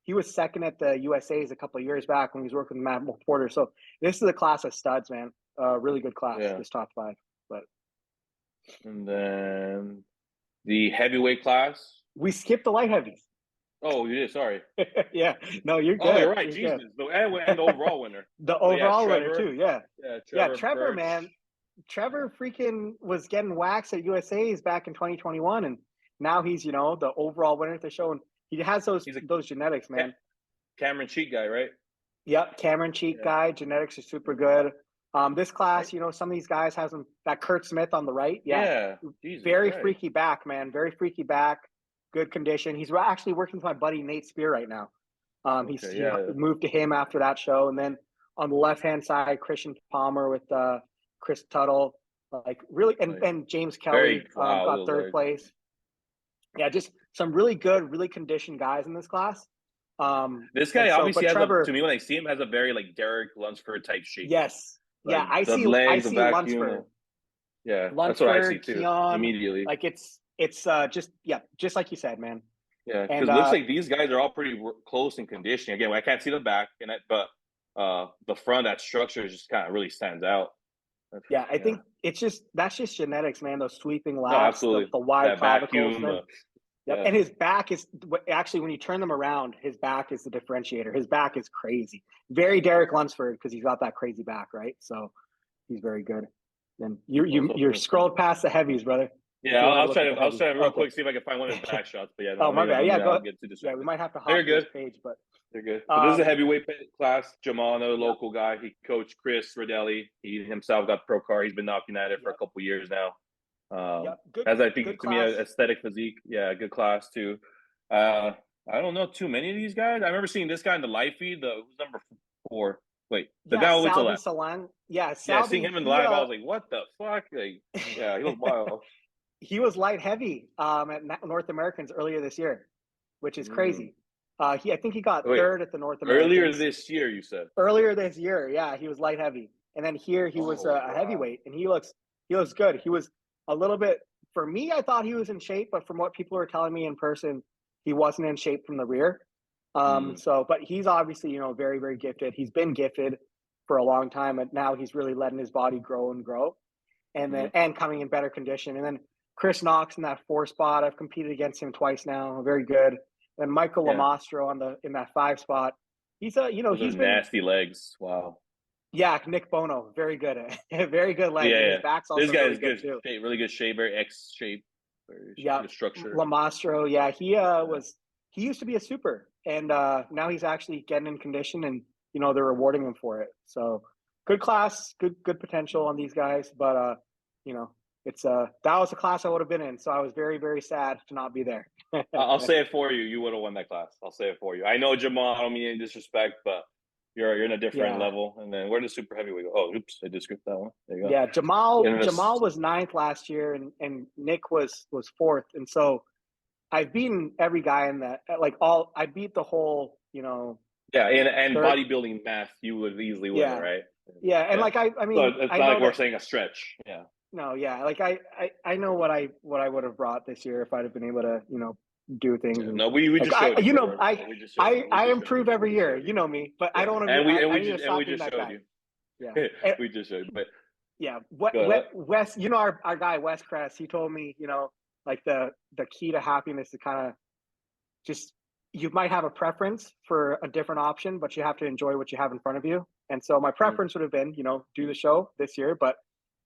he was second at the USA's a couple of years back when he was working with Matt Porter. So this is a class of studs, man. Really good class, Yeah. this top five. But And then the heavyweight class. we skipped the light heavies. Oh, you did. Sorry. Yeah. No, you're good. Oh, you're right. You're Jesus. And the overall winner. the Oh, yeah, overall winner, Trevor. too. Yeah. Yeah, Trevor, Birch. man. Trevor freaking was getting waxed at USA's back in 2021. And now he's, the overall winner at the show. And he has those genetics, man. Cameron Cheek guy, right? Yep. Cameron Cheek guy. Genetics are super good. This class, some of these guys have them. That Kurt Smith on the right. Yeah. Jesus very Christ. freaky back, man. Very freaky back. Good condition. He's actually working with my buddy Nate Spear right now. He yeah. moved to him after that show, and then on the left hand side, Christian Palmer with Chris Tuttle, like really, and James Kelly got third place. Yeah, just some really good, really conditioned guys in this class. This guy obviously has Trevor, to me, when I see him, has a very like Derek Lunsford type shape. Yes. Like, yeah, I see Lunsford. Yeah, Lunsford, that's what I see too. Keon, Immediately. Like it's just like you said, man. Yeah, because it looks like these guys are all pretty close in conditioning. Again, I can't see the back, but the front, that structure just kind of really stands out. Yeah, I think that's just genetics, man. Those sweeping lats, no, absolutely. the wide clavicles. Vacuum, Yep. And his back is actually, when you turn them around, his back is the differentiator. His back is crazy. Very Derek Lunsford, because he's got that crazy back, right? So he's very good. And you're scrolled past the heavies, brother. Yeah, I was trying to real quick see if I can find one of his back shots. But yeah, no, my bad. Yeah, go ahead. Get too Yeah, we might have to hop to this page, but they're good. But this is a heavyweight class. Jamal, another local guy. He coached Chris Rodelli. He himself got the pro card. He's been knocking at it for a couple years now. As I think to me, aesthetic physique. Yeah, good class too. I don't know too many of these guys. I remember seeing this guy in the live feed. Who's number 4? Wait, the guy who went to left. Seeing him in the live, I was like, what the fuck? Like, yeah, he looked wild. He was light heavy at North Americans earlier this year, which is crazy. I think he got third at the North Americans. Earlier this year, you said? Earlier this year, yeah, he was light heavy. And then here he was a heavyweight, and he looks good. He was a little bit, for me, I thought he was in shape, but from what people were telling me in person, he wasn't in shape from the rear. But he's obviously, very, very gifted. He's been gifted for a long time, and now he's really letting his body grow and grow, and then and coming in better condition. And then Chris Knox in that 4 spot, I've competed against him twice now, very good. And Michael Lamastro in that 5 spot. He's he's been nasty legs. Wow. Yeah, Nick Bono, very good, very good legs. Yeah, his back's also this guy really is good too. Shape, really good shape, very X shape. Yeah, structure. Lamastro, he used to be a super, and now he's actually getting in condition, and they're rewarding him for it. So good class, good potential on these guys, but it's that was a class I would have been in, so I was very, very sad to not be there. I'll say it for you. You would have won that class. I'll say it for you. I know Jamal, I don't mean any disrespect, but you're in a different level. And then where does super heavyweight go? Oh, oops, I just skipped that one. There you go. Yeah, Jamal was 9th last year, and Nick was 4th, and so I've beaten every guy in that. I beat the whole, Yeah, and bodybuilding math, you would easily win it, right? Yeah, and I mean, so it's not like we're saying a stretch. Yeah. No, yeah, I know what I would have brought this year if I'd have been able to, do things. Yeah, no, we just showed you. I improve every year. You know me, but I don't want to. And we just showed you. Yeah, we just showed you. But yeah, Wes, our guy Wes Kress, he told me, like the key to happiness is kind of just, you might have a preference for a different option, but you have to enjoy what you have in front of you. And so my preference would have been, do the show this year, but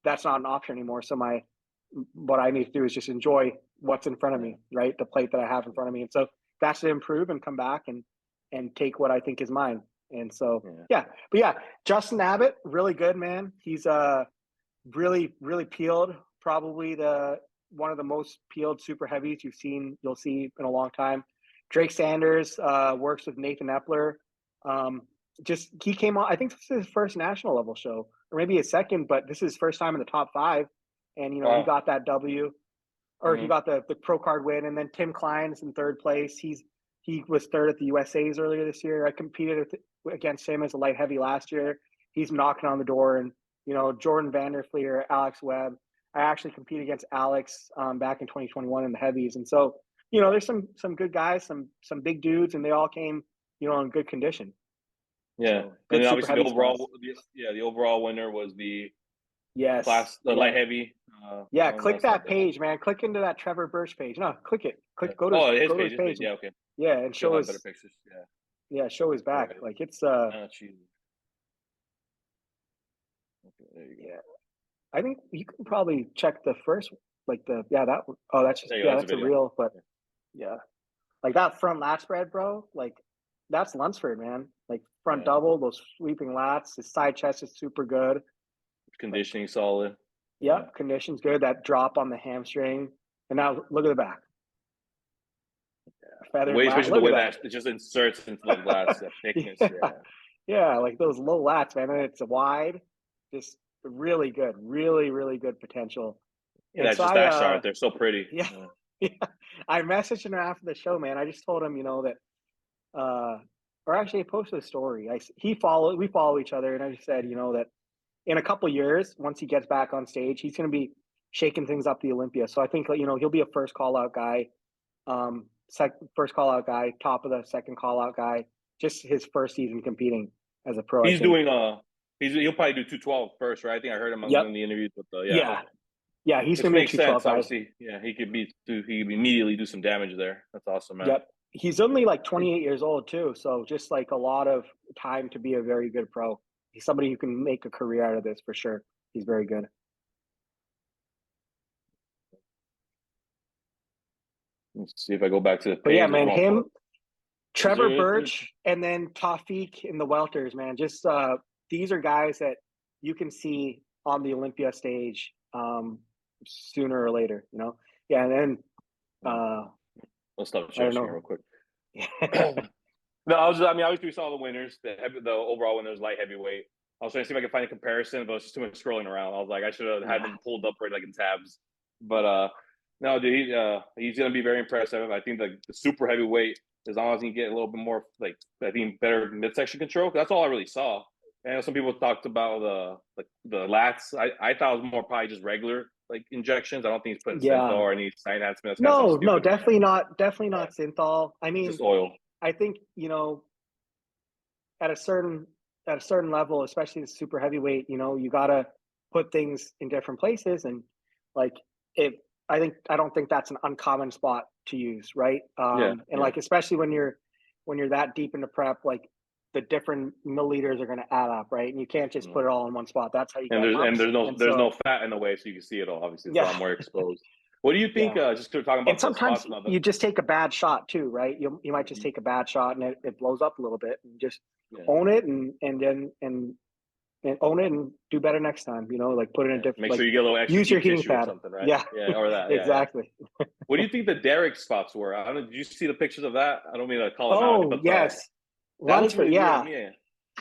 that's not an option anymore. So what I need to do is just enjoy what's in front of me, right? The plate that I have in front of me. And so that's to improve and come back and take what I think is mine. And so, Justin Abbott, really good, man. He's really, really peeled, probably one of the most peeled super heavies you'll see in a long time. Drake Sanders works with Nathan Epler. He came on, I think this is his first national level show, or maybe his second, but this is his first time in the top 5. And, he got that W, or he got the pro card win. And then Tim Klein is in 3rd place. He was 3rd at the USA's earlier this year. I competed against him as a light heavy last year. He's knocking on the door. And, Jordan Vanderfleer, Alex Webb. I actually competed against Alex back in 2021 in the heavies. And so, there's some good guys, some big dudes, and they all came, in good condition. Yeah. So, and then obviously the overall winner was the class, the light heavy. Click that page, man. Click into that Trevor Birch page. No, click it. Go to his page. Yeah, okay. Yeah, and show his better pictures. Yeah, show his back. Right. Like it's Okay, there you go. Yeah. I think you can probably check the first, that's just that's a real, but like that front lat spread, bro. Like that's Lunsford, man. Like front double, those sweeping lats. His side chest is super good. Conditioning solid. Yep, condition's good. That drop on the hamstring, and now look at the back. feathered way, lat. especially the Look way at that it just inserts into the glass, the thickness. that. Yeah. Yeah, like those low lats, man. And it's wide, just really good, really, really good potential. Yeah, And that's so just that shot. They're so pretty. yeah, yeah, I messaged him after the show, man. I just told him, that, or actually, I posted a story. We follow each other, and I just said, that in a couple years, once he gets back on stage, he's going to be shaking things up the Olympia. So I think, he'll be a first call out guy, first call out guy, top of the second call out guy. Just his first season competing as a pro. I He's think. doing he'll probably do 212 first, right? I think I heard him on Yep. one of the interviews with the Yeah. He's which gonna be a makes 212 sense. guy. Obviously, yeah, he could immediately do some damage there. That's awesome, man. Yep. He's only like 28 years old too, so just like a lot of time to be a very good pro. He's somebody who can make a career out of this for sure. He's very good. Let's see if I go back to the page. But yeah, man, him, Trevor Birch, and then Tawfiq in the welters, man. Just these are guys that you can see on the Olympia stage sooner or later, Yeah, and then let's stop stretching real quick. Yeah. No, obviously we saw the winners, the overall winners, light heavyweight. I was trying to see if I could find a comparison, but it was just too much scrolling around. I was like, I should have had them pulled up right like in tabs. But no, dude, he's gonna be very impressive. I think the super heavyweight, as long as he can get a little bit more, like I think better midsection control. That's all I really saw. And some people talked about the lats. I thought it was more probably just regular like injections. I don't think he's putting synthol or any side enhancement. No, definitely not synthol. I mean, just oil. I think at a certain level, especially the super heavyweight, you gotta put things in different places, and like I don't think that's an uncommon spot to use, right? Like especially when you're that deep into prep, like the different milliliters are going to add up, right? And you can't just put it all in one spot. That's how you. There's no fat in the way, so you can see it all. Obviously, it's a lot more exposed. What do you think? Just talking about, and sometimes you just take a bad shot too, right? You might just take a bad shot and it blows up a little bit, and just own it and own it and do better next time. Like put it in a different. Make sure you get a little extra. Use your heating pad, or something, right? Yeah, or that. Exactly. What do you think the Derek spots were? I don't know. Did you see the pictures of that? I don't mean to call them out. But yes. That looks really weird to me.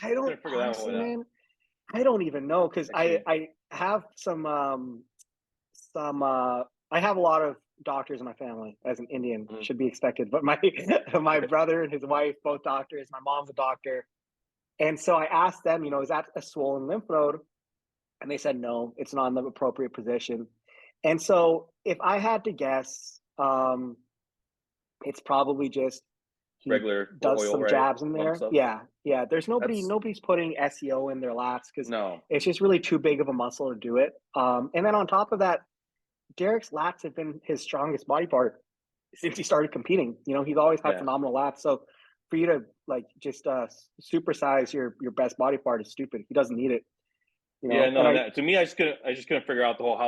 I don't honestly, man. I don't even know because I have some I have a lot of doctors in my family as an Indian, should be expected. But my brother and his wife, both doctors. My mom's a doctor, and so I asked them, is that a swollen lymph node? And they said no, it's not in the appropriate position. And so if I had to guess, it's probably just. Regular does oil, some jabs in there. Yeah. There's nobody's putting SEO in their lats because it's just really too big of a muscle to do it. And then on top of that, Derek's lats have been his strongest body part since he started competing. He's always had phenomenal lats. So for you to like just supersize your best body part is stupid. He doesn't need it. To me, I just couldn't figure out the whole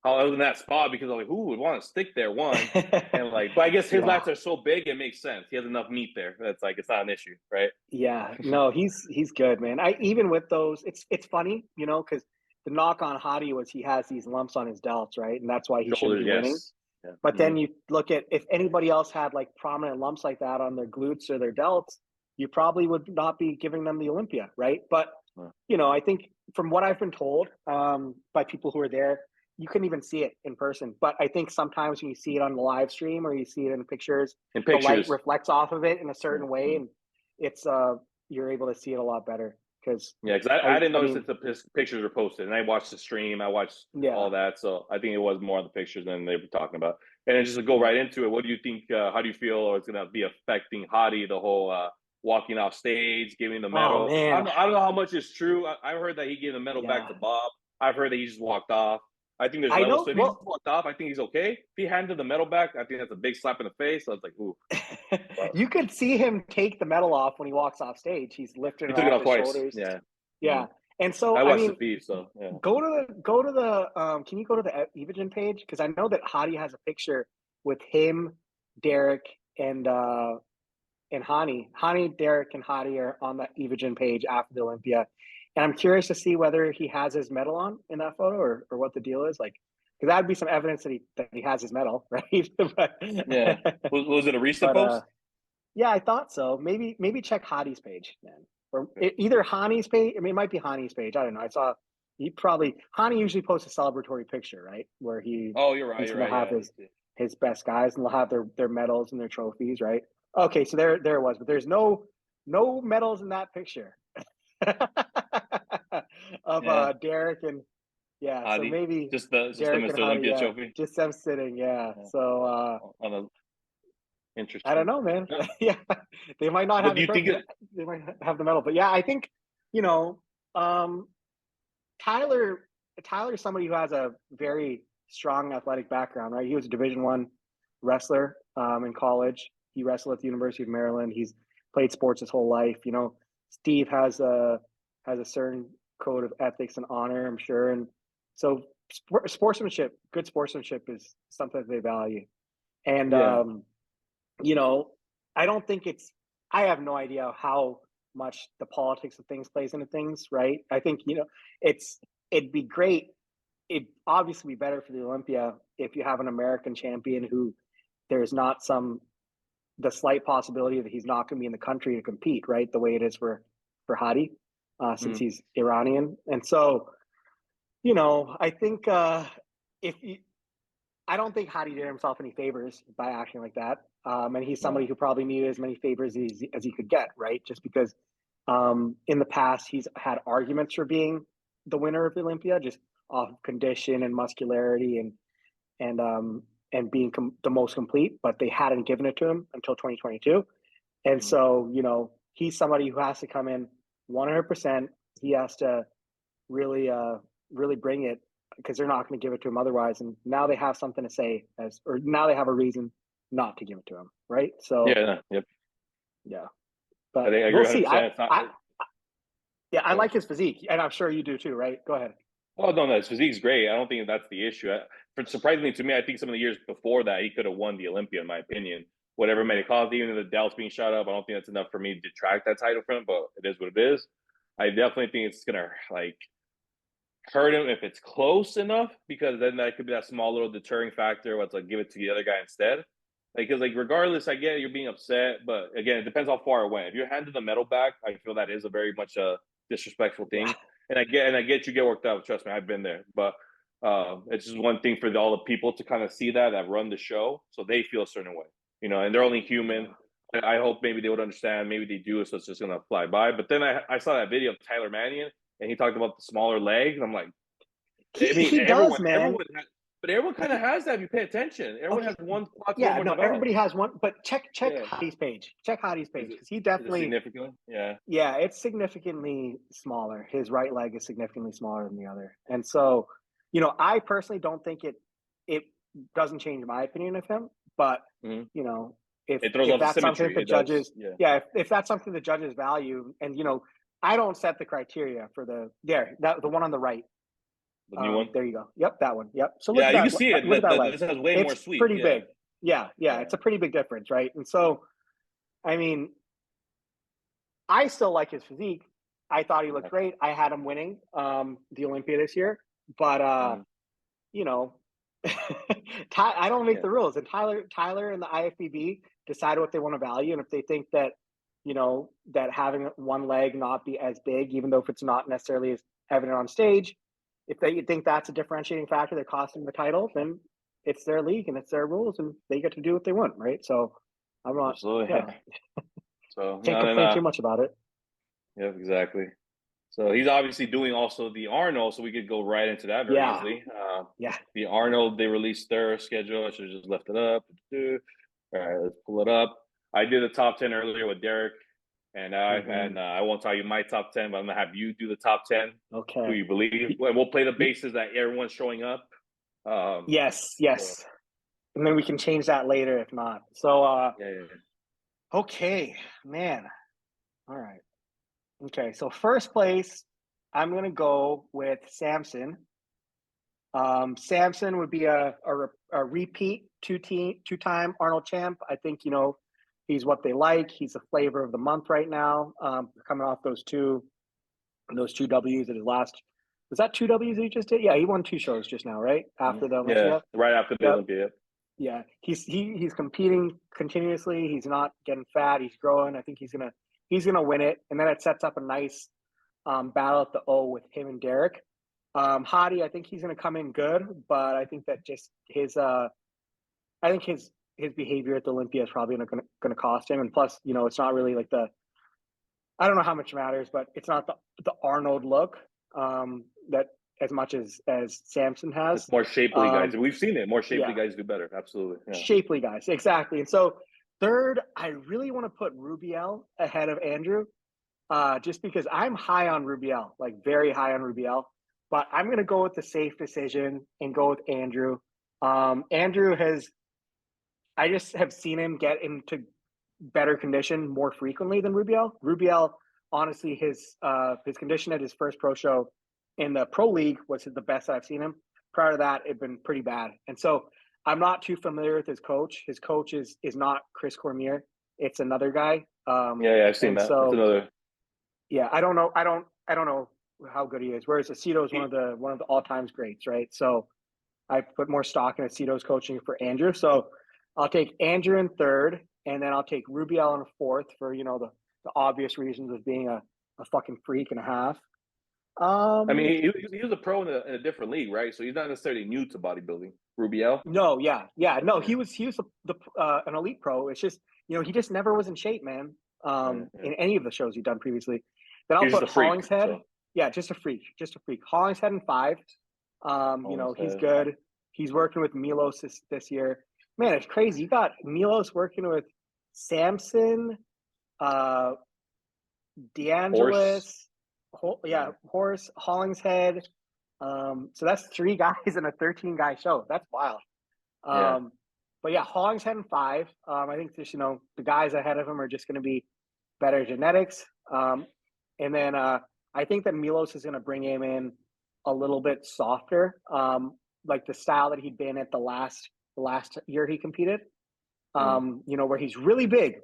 how I was in that spot because I was like, who would want to stick there? One, and like, but I guess his lats are so big, it makes sense. He has enough meat there. That's like, it's not an issue, right? Yeah, no, he's good, man. Even with those, it's funny, because the knock on Hadi was he has these lumps on his delts, right? And that's why he shouldn't be winning. Yeah. But then you look at if anybody else had like prominent lumps like that on their glutes or their delts, you probably would not be giving them the Olympia, right? But I think from what I've been told by people who are there, you couldn't even see it in person. But I think sometimes when you see it on the live stream or you see it in pictures, the light reflects off of it in a certain way, and it's you're able to see it a lot better. Because I didn't notice that the pictures were posted, and I watched the stream, I watched all that, so I think it was more on the pictures than they were talking about. And then just to go right into it, what do you think? How do you feel, or it's going to be affecting Hadi, the whole walking off stage, giving the medal? I don't know how much is true. I heard that he gave the medal back to Bob. I've heard that he just walked off. I think there's levels. So if he just walked off, I think he's okay. If he handed the medal back, I think that's a big slap in the face. I was like, ooh. You could see him take the medal off when he walks off stage. He's lifting it off his shoulders. Yeah. And so I watched the feed. So go to the. Can you go to the Evogen page? Because I know that Hadi has a picture with him, Derek, and Hani. Hani, Derek, and Hadi are on the Evogen page after the Olympia. And I'm curious to see whether he has his medal on in that photo or what the deal is. Like, because that'd be some evidence that he has his medal, right? but, Yeah. Was it a recent but post? yeah, I thought so. Maybe check Hadi's page, man, or either Hani's page. I mean, it might be Hani's page. I don't know. I saw Hani usually posts a celebratory picture, right, where Oh, you're right. he's You're gonna right. have Yeah. his best guys, and they'll have their medals and their trophies, right? Okay, so there it was, but there's no medals in that picture of Yeah. Derek and yeah, so Hadi. maybe Just the Derek and Mr. Hadi, Olympia yeah, trophy. just them sitting, yeah. Yeah. So On a I don't interesting. know, man. Yeah. yeah, they might not But have do the you think trophy, it? they might have the medal, but yeah, I think you know, um, Tyler is somebody who has a very strong athletic background, right? He was a Division I wrestler in college. He wrestled at the University of Maryland. He's played sports his whole life. You know, Steve has a certain code of ethics and honor, I'm sure, and so sportsmanship, good sportsmanship, is something that they value. And Yeah. you know, I don't think it's. I have no idea how much the politics of things plays into things, right? I think it'd be great. It'd obviously be better for the Olympia if you have an American champion who there's not the slight possibility that he's not going to be in the country to compete, right? The way it is for Hadi, since Mm. he's Iranian, and so I think if you, I don't think Hadi did himself any favors by acting like that. And he's somebody No. who probably needed as many favors as he could get, right? Just because in the past he's had arguments for being the winner of the Olympia, just off of condition and muscularity and being the most complete, but they hadn't given it to him until 2022. And Mm. so, he's somebody who has to come in 100%. He has to really, really bring it because they're not going to give it to him otherwise. And now they have something to say or now they have a reason not to give it to him, right? So, Yeah. Yep. yeah, I but think I agree we'll 100. see. Percent It's not. Yeah, I Yeah. like his physique, and I'm sure you do too, right? Go ahead. Oh no, his physique's great. I don't think that's the issue. Surprisingly to me, I think some of the years before that he could have won the Olympia, in my opinion. Whatever may it cost, even the Dells being shot up, I don't think that's enough for me to detract that title from him. But it is what it is. I definitely think it's gonna hurt him if it's close enough, because then that could be that small little deterring factor. What's give it to the other guy instead. Because regardless, I get you're being upset, but again, it depends how far it went. If you're handing the medal back, I feel that is a very much a disrespectful thing. Yeah. And I get you get worked up. Trust me, I've been there. But it's just one thing for all the people to kind of see that run the show, so they feel a certain way, and they're only human. I hope maybe they would understand. Maybe they do, so it's just gonna fly by. But then I saw that video of Tyler Mannion, and he talked about the smaller legs. I'm like, I mean, He does, man. but everyone kind of has that if you pay attention. Everyone Okay. has one Yeah, platform or no, develop. everybody has one, but check Yeah. Hadi's page. Check Hadi's page because he Is it definitely, significant? Yeah. yeah, it's significantly smaller. His right leg is significantly smaller than the other, and so, I personally don't think it doesn't change my opinion of him, but Mm-hmm. If It throws off the that's something symmetry. the It does. judges, Yeah. yeah, if that's something the judges value, and I don't set the criteria for the one on the right. The new one. There you go. Yep, that one. Yep. So look Yeah, at you that. can see it. Look at that leg. This has way more It's sweep. pretty Yeah. big. Yeah, it's a pretty big difference, right? And so, I mean, I still like his physique. I thought he looked great. I had him winning the Olympia this year, but you know, I don't make the rules, and Tyler and the IFBB decide what they want to value, and if they think that that having one leg not be as big, even though if it's not necessarily as evident on stage, if they think that's a differentiating factor that costs them the title, then it's their league and it's their rules, and they get to do what they want, right? So I'm not. Absolutely. Yeah. So Can't complain too much about it. Yeah, exactly. So he's obviously doing also the Arnold, so we could go right into that very easily. Yeah. The Arnold, they released their schedule. I should have just left it up. All right, let's pull it up. I did the top 10 earlier with Derek, and I won't tell you my top 10, but I'm gonna have you do the top 10. Okay. Who you believe? And we'll play the bases that everyone's showing up. Yes. And then we can change that later if not. So yeah. okay, man. All right. Okay, so first place, I'm gonna go with Samson. Samson would be a repeat two-time Arnold champ. I think he's what they like. He's the flavor of the month right now. Coming off those two W's at his last Was that 2 Ws he just did? Yeah, he won 2 shows just now, right? After the Yeah, Olympia. right after the Yep. Olympia. Yeah, he's competing continuously. He's not getting fat. He's growing. I think he's gonna win it, and then it sets up a nice battle at the O with him and Derek. Hadi, I think he's gonna come in good, but I think that just his behavior at the Olympia is probably gonna cost him. And plus, it's not really like I don't know how much matters, but it's not the Arnold look that as much as Samson has. It's more shapely guys. We've seen it. More shapely Yeah. guys do better. Absolutely. Yeah. Shapely guys, exactly. And so third, I really want to put Rubiel ahead of Andrew, just because I'm high on Rubiel, like very high on Rubiel. But I'm going to go with the safe decision and go with Andrew. Andrew I just have seen him get into better condition more frequently than Rubiel. Rubiel, honestly, his condition at his first pro show in the pro league was the best I've seen him. Prior to that, it'd been pretty bad. And so I'm not too familiar with his coach. His coach is not Chris Cormier. It's another guy. Yeah, I've seen that. So, it's another. Yeah, I don't know how good he is. Whereas Aceto is one of the all time greats, right? So I put more stock in Aceto's coaching for Andrew. So I'll take Andrew in third, and then I'll take Rubiel in fourth for the obvious reasons of being a fucking freak and a half. I mean, he was a pro in a different league, right? So he's not necessarily new to bodybuilding. Rubiel. No, no, he was an elite pro. It's just he just never was in shape, man. In any of the shows he'd done previously. Then I'll put Hollingshead. So. Yeah, just a freak. Hollingshead in five. He's good. He's working with Milos this year. Man, it's crazy. You got Milos working with Samson, DeAngelis, Horse, Hollingshead. So that's 3 guys in a 13-guy show. That's wild. But yeah, Hollingshead in 5. I think just the guys ahead of him are just going to be better genetics. And then I think that Milos is going to bring him in a little bit softer, like the style that he'd been at the last year he competed. Where he's really big,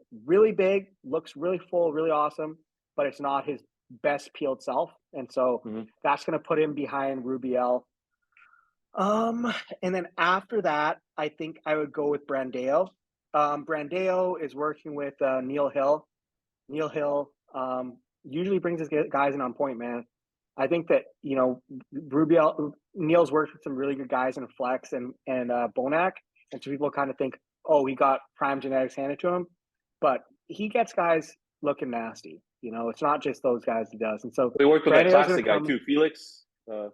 looks really full, really awesome, but it's not his best peeled self. And so that's going to put him behind Rubiel. And then after that, I think I would go with Brandeo. Brandeo is working with Neil Hill. Neil Hill usually brings his guys in on point, man. I think that, Neil's worked with some really good guys in Flex and Bonac. And so people kind of think, oh, he got prime genetics handed to him. But he gets guys looking nasty. It's not just those guys he does. And so we worked with that classic guy too, Felix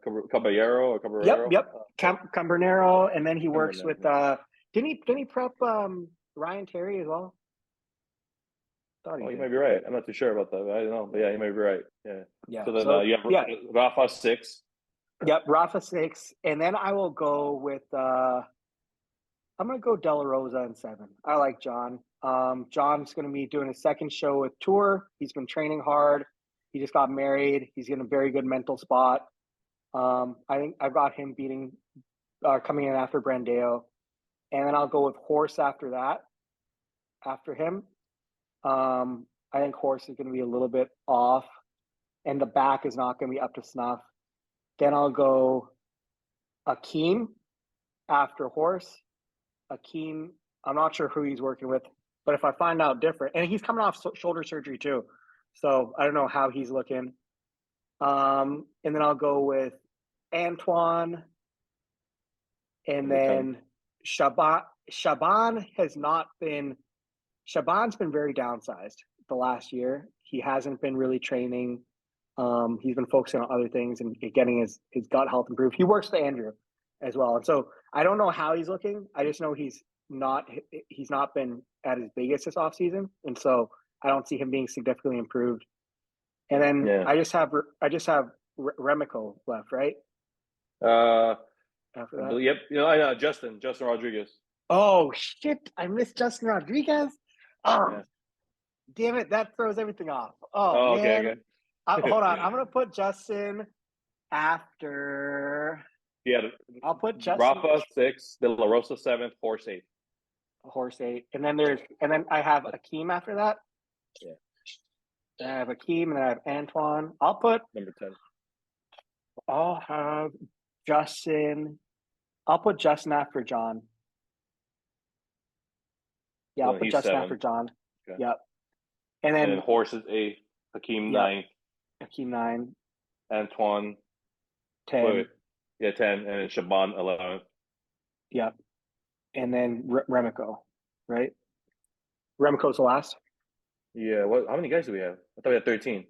Caballero. Yep. Cambronero, and then he works with. Didn't he prep Ryan Terry as well? You might be right. I'm not too sure about that. I don't know, but yeah, you might be right. Yeah. So then you have Rafa 6. Yep, Rafa 6, and then I will go with. I'm gonna go De La Rosa in 7. I like John. John's gonna be doing his second show with Tour. He's been training hard. He just got married. He's in a very good mental spot. I think I've got him coming in after Brandeo. And then I'll go with Horse after that. After him. I think Horse is going to be a little bit off. And the back is not going to be up to snuff. Then I'll go Akeem after Horse. Akeem, I'm not sure who he's working with. But if I find out different. And he's coming off shoulder surgery too. So I don't know how he's looking. And then I'll go with Antoine, and then Shaban Shaban's been very downsized the last year. He hasn't been really training. He's been focusing on other things and getting his gut health improved. He works for Andrew as well. And so I don't know how he's looking. I just know he's not been at his biggest this offseason. And so I don't see him being significantly improved. And then I just have Remico left, right? After that. Yep. I know Justin Rodriguez. Oh shit! I missed Justin Rodriguez. Oh, damn it! That throws everything off. Oh man. Okay. Hold on. I'm gonna put Justin after. Yeah. I'll put Justin. Rafa 6, De La Rosa 7th, Horse 8. Horse 8, and then I have Akeem after that. Yeah. I have Akeem, and then I have Antoine. I'll put number 10. I'll have Justin. I'll put Justin after John. Yeah, I'll So put he's Justin 7. after John. Okay. Yep. And And then then Horse is 8. Hakeem yep, 9. Hakeem 9, Antoine. 10. Wait. Yeah, 10. And then Shaban 11. Yep. And then Remco, right? Remco's the last. Yeah. What? How many guys do we have? I thought we had 13.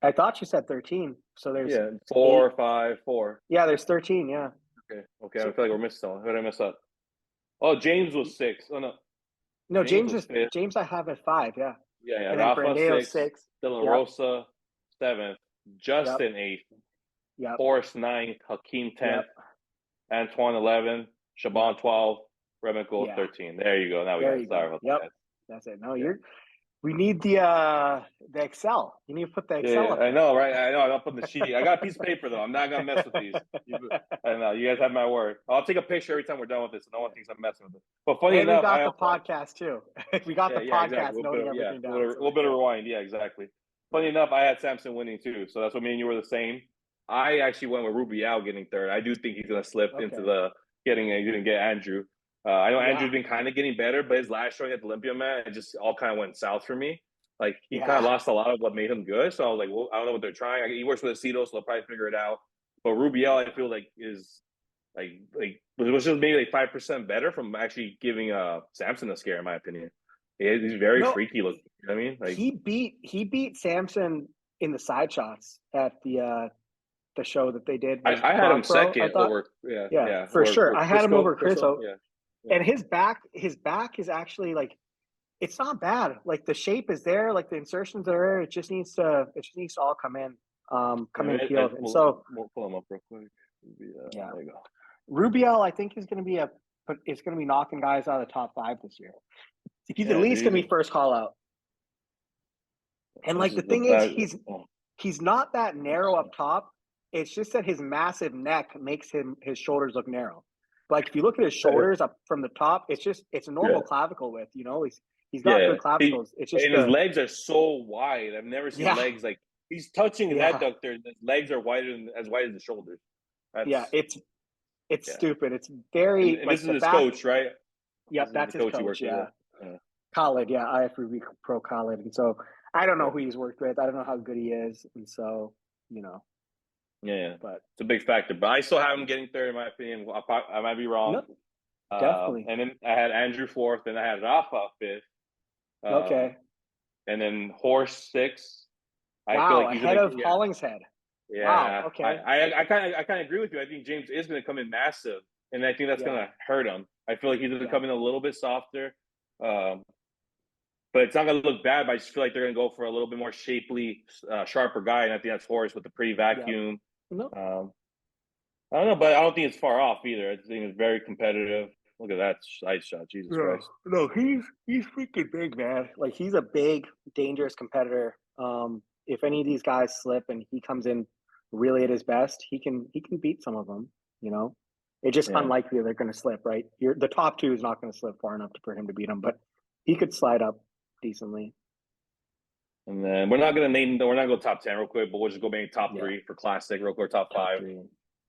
I thought you said 13. So there's Yeah. 8. 4, 5, 4. Yeah, there's 13. Yeah. Okay. Okay. So I feel like we're missing someone. Who did I mess up? Oh, James was 6. Oh no. no, James was 5th. James I have at 5. Yeah. Yeah, yeah. And then Rafa Brandeo 6th. 6. Dylan Yep. Rosa 7th. Yep. Justin 8th. Yep. Horst 9th. Hakeem 10th. Yep. Antoine 11th. Shaban 12th. Remco Yeah. 13. There you go. Now we There got you it. Sorry go. about Yep. that. That's it. No, Yeah. we need the Excel. You need to put the Excel Yeah, up I there. know, right? I know. I'm up on the sheet. I got a piece of paper though. I'm not gonna mess with these. I know. You guys have my word. I'll take a picture every time we're done with this, so no one thinks I'm messing with it. But funny And we enough, got I the also podcast too. We got the yeah, podcast exactly. noting everything down. A little bit of rewind. Yeah, exactly. Funny enough, I had Samson winning too, so that's what me and you were the same. I actually went with Rubial getting third. I do think he's gonna slip into the getting. He didn't get Andrew. I know Andrew's been kind of getting better, but his last showing at the Olympia, man, it just all kind of went south for me. Like he kind of lost a lot of what made him good. So I was like, well, I don't know what they're trying. He works with Aceto, so they'll probably figure it out. But Rubiel, I feel like is like was just maybe like 5% better from actually giving Samson a scare, in my opinion. He's very freaky looking. You know what I mean? Like he beat Samson in the side shots at the show that they did. I had him second over for sure. I had him over Chris. Yeah. And his back is actually like, it's not bad. Like the shape is there, like the insertions are there. It just needs to all come in peeled. And so we'll pull him up real quick. There you go. Rubiel, I think is going to be knocking guys out of the top 5 this year. He's at least going to be first call out. And like the thing is, he's not that narrow up top. It's just that his massive neck makes his shoulders look narrow. Like if you look at his shoulders up from the top, it's a normal clavicle width. You know, he's got good clavicles. It's just his legs are so wide. I've never seen legs like he's touching his adductor. And his legs are as wide as the shoulders. It's stupid. It's very. And this is his coach, right? Yep, that's his coach. Yeah. Khalid, IF Ruby Pro Khalid, and so I don't know who he's worked with. I don't know how good he is, and so you know. Yeah, but it's a big factor. But I still have him getting third, in my opinion. I might be wrong. Nope. Definitely. And then I had Andrew 4th, and I had Rafa 5th. Okay. And then Horse 6th. I feel like he's ahead of Hollingshead. Yeah. Wow. Okay. I kind of agree with you. I think James is going to come in massive, and I think that's going to hurt him. I feel like he's going to come in a little bit softer. But it's not going to look bad. But I just feel like they're going to go for a little bit more shapely, sharper guy, and I think that's Horse with the pretty vacuum. Yeah. I don't know, but I don't think it's far off either. I think it's very competitive. Look at that side shot, Jesus Christ! No, he's freaking big, man. Like he's a big, dangerous competitor. If any of these guys slip and he comes in really at his best, he can beat some of them. You know, it's just unlikely they're going to slip. Right, the top 2 is not going to slip far enough for him to beat them, but he could slide up decently. And then we're not going to go top 10 real quick, but we'll just go maybe top 3 for classic real quick, top 5. 3.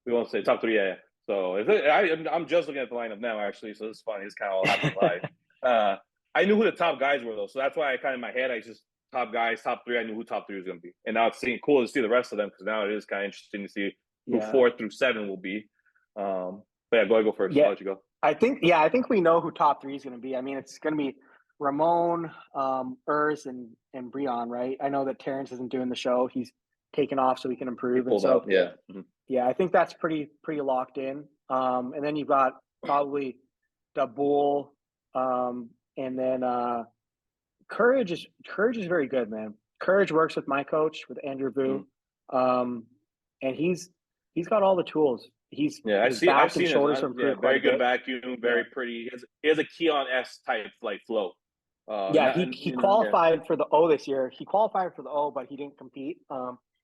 We won't say top 3, yeah. So I'm just looking at the lineup now, actually. So this is funny. It's kind of all happening live. I knew who the top guys were though, so that's why I kind of in my head I just top guys, top 3. I knew who top 3 was going to be, and now it's cool to see the rest of them because now it is kind of interesting to see who 4 through 7 will be. But yeah, go first. Yeah. I'll let you go. I think we know who top 3 is going to be. I mean, it's going to be Ramon, Urs, and Breon, right? I know that Terrence isn't doing the show. He's taken off so he can improve. And so, yeah, I think that's pretty locked in. And then you've got probably Dabul, and then Courage is very good, man. Courage works with my coach, with Andrew Vu, and he's got all the tools. I've seen shoulders his, very good vacuum, very pretty. He has a Keon S type like flow. He qualified for the O this year. He qualified for the O, but he didn't compete.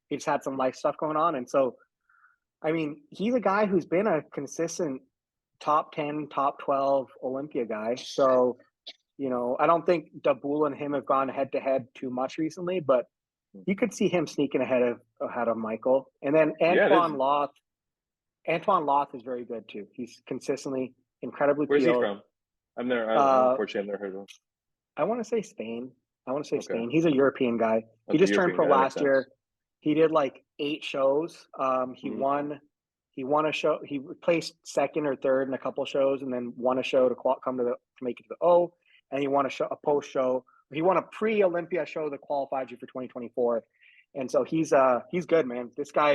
He just had some life stuff going on, and so, I mean, he's a guy who's been a consistent top 10, top 12 Olympia guy. So, you know, I don't think Dabul and him have gone head to head too much recently, but you could see him sneaking ahead of Michael. And then Yeah, it is. Antoine Loth is very good too. He's consistently incredibly Where's he peeled. from? Uh, Unfortunately, I've never heard of him. I want to say Spain. Okay. He's a European guy. He Okay, just turned European pro guy. That makes last sense. year. He did like 8 shows. He Mhm. won. He won a show. He placed second or third in a couple shows, and then won a show to come to make it to the O. And he won a post show. He won a pre-Olympia show that qualified you for 2024. And so he's good, man. This guy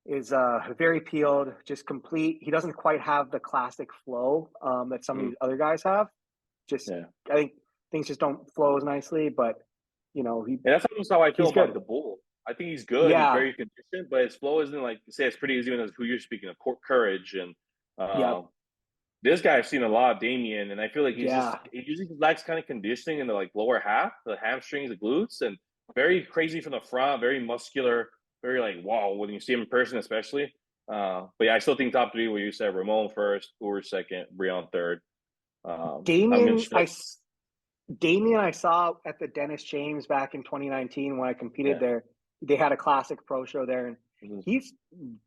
is very peeled, just complete. He doesn't quite have the classic flow that some of Mhm. these other guys have. Just Yeah. I think things just don't flow as nicely, but And that's almost how I feel he's about good. the Bull. I think he's good. He's Yeah. very consistent, but his flow isn't like say it's pretty easy when who you're speaking of, courage and Yep. this guy I've seen a lot of Damien, and I feel like he Yeah. usually lacks kind of conditioning in the like lower half, the hamstrings, the glutes, and very crazy from the front, very muscular, very like wow when you see him in person, especially. But yeah, I still think top three where you said Ramon first, Ur second, Breon third. I'm Damien, interested. Damien, I saw at the Dennis James back in 2019 when I competed Yeah, there. They had a classic pro show there, and he's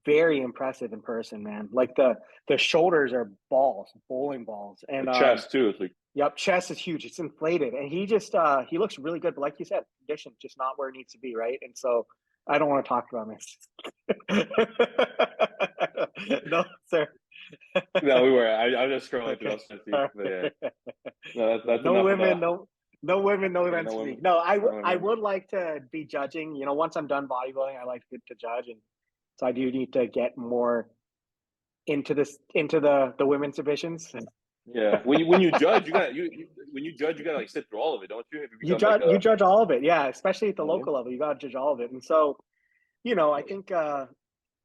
very impressive in person, man. Like the shoulders are balls, bowling balls, the and chest too. It's like yep, chest is huge. It's inflated, and he looks really good. But like you said, condition just not where it needs to be, right? And so I don't want to talk about this. No, sir. no, we were. I was just scrolling through. Okay. I'll send it to you. But yeah, no, that's No enough of women, the. no women, no Yeah, events no for me. women. No, No I women. would like to be judging. Once I'm done bodybuilding, I like to judge, and so I do need to get more into the women's divisions. Yeah, when you judge, when you judge, you gotta like sit through all of it, don't you? If you You become like judge all of it, yeah, especially at the you know what I mean? local level. You got to judge all of it, and so I think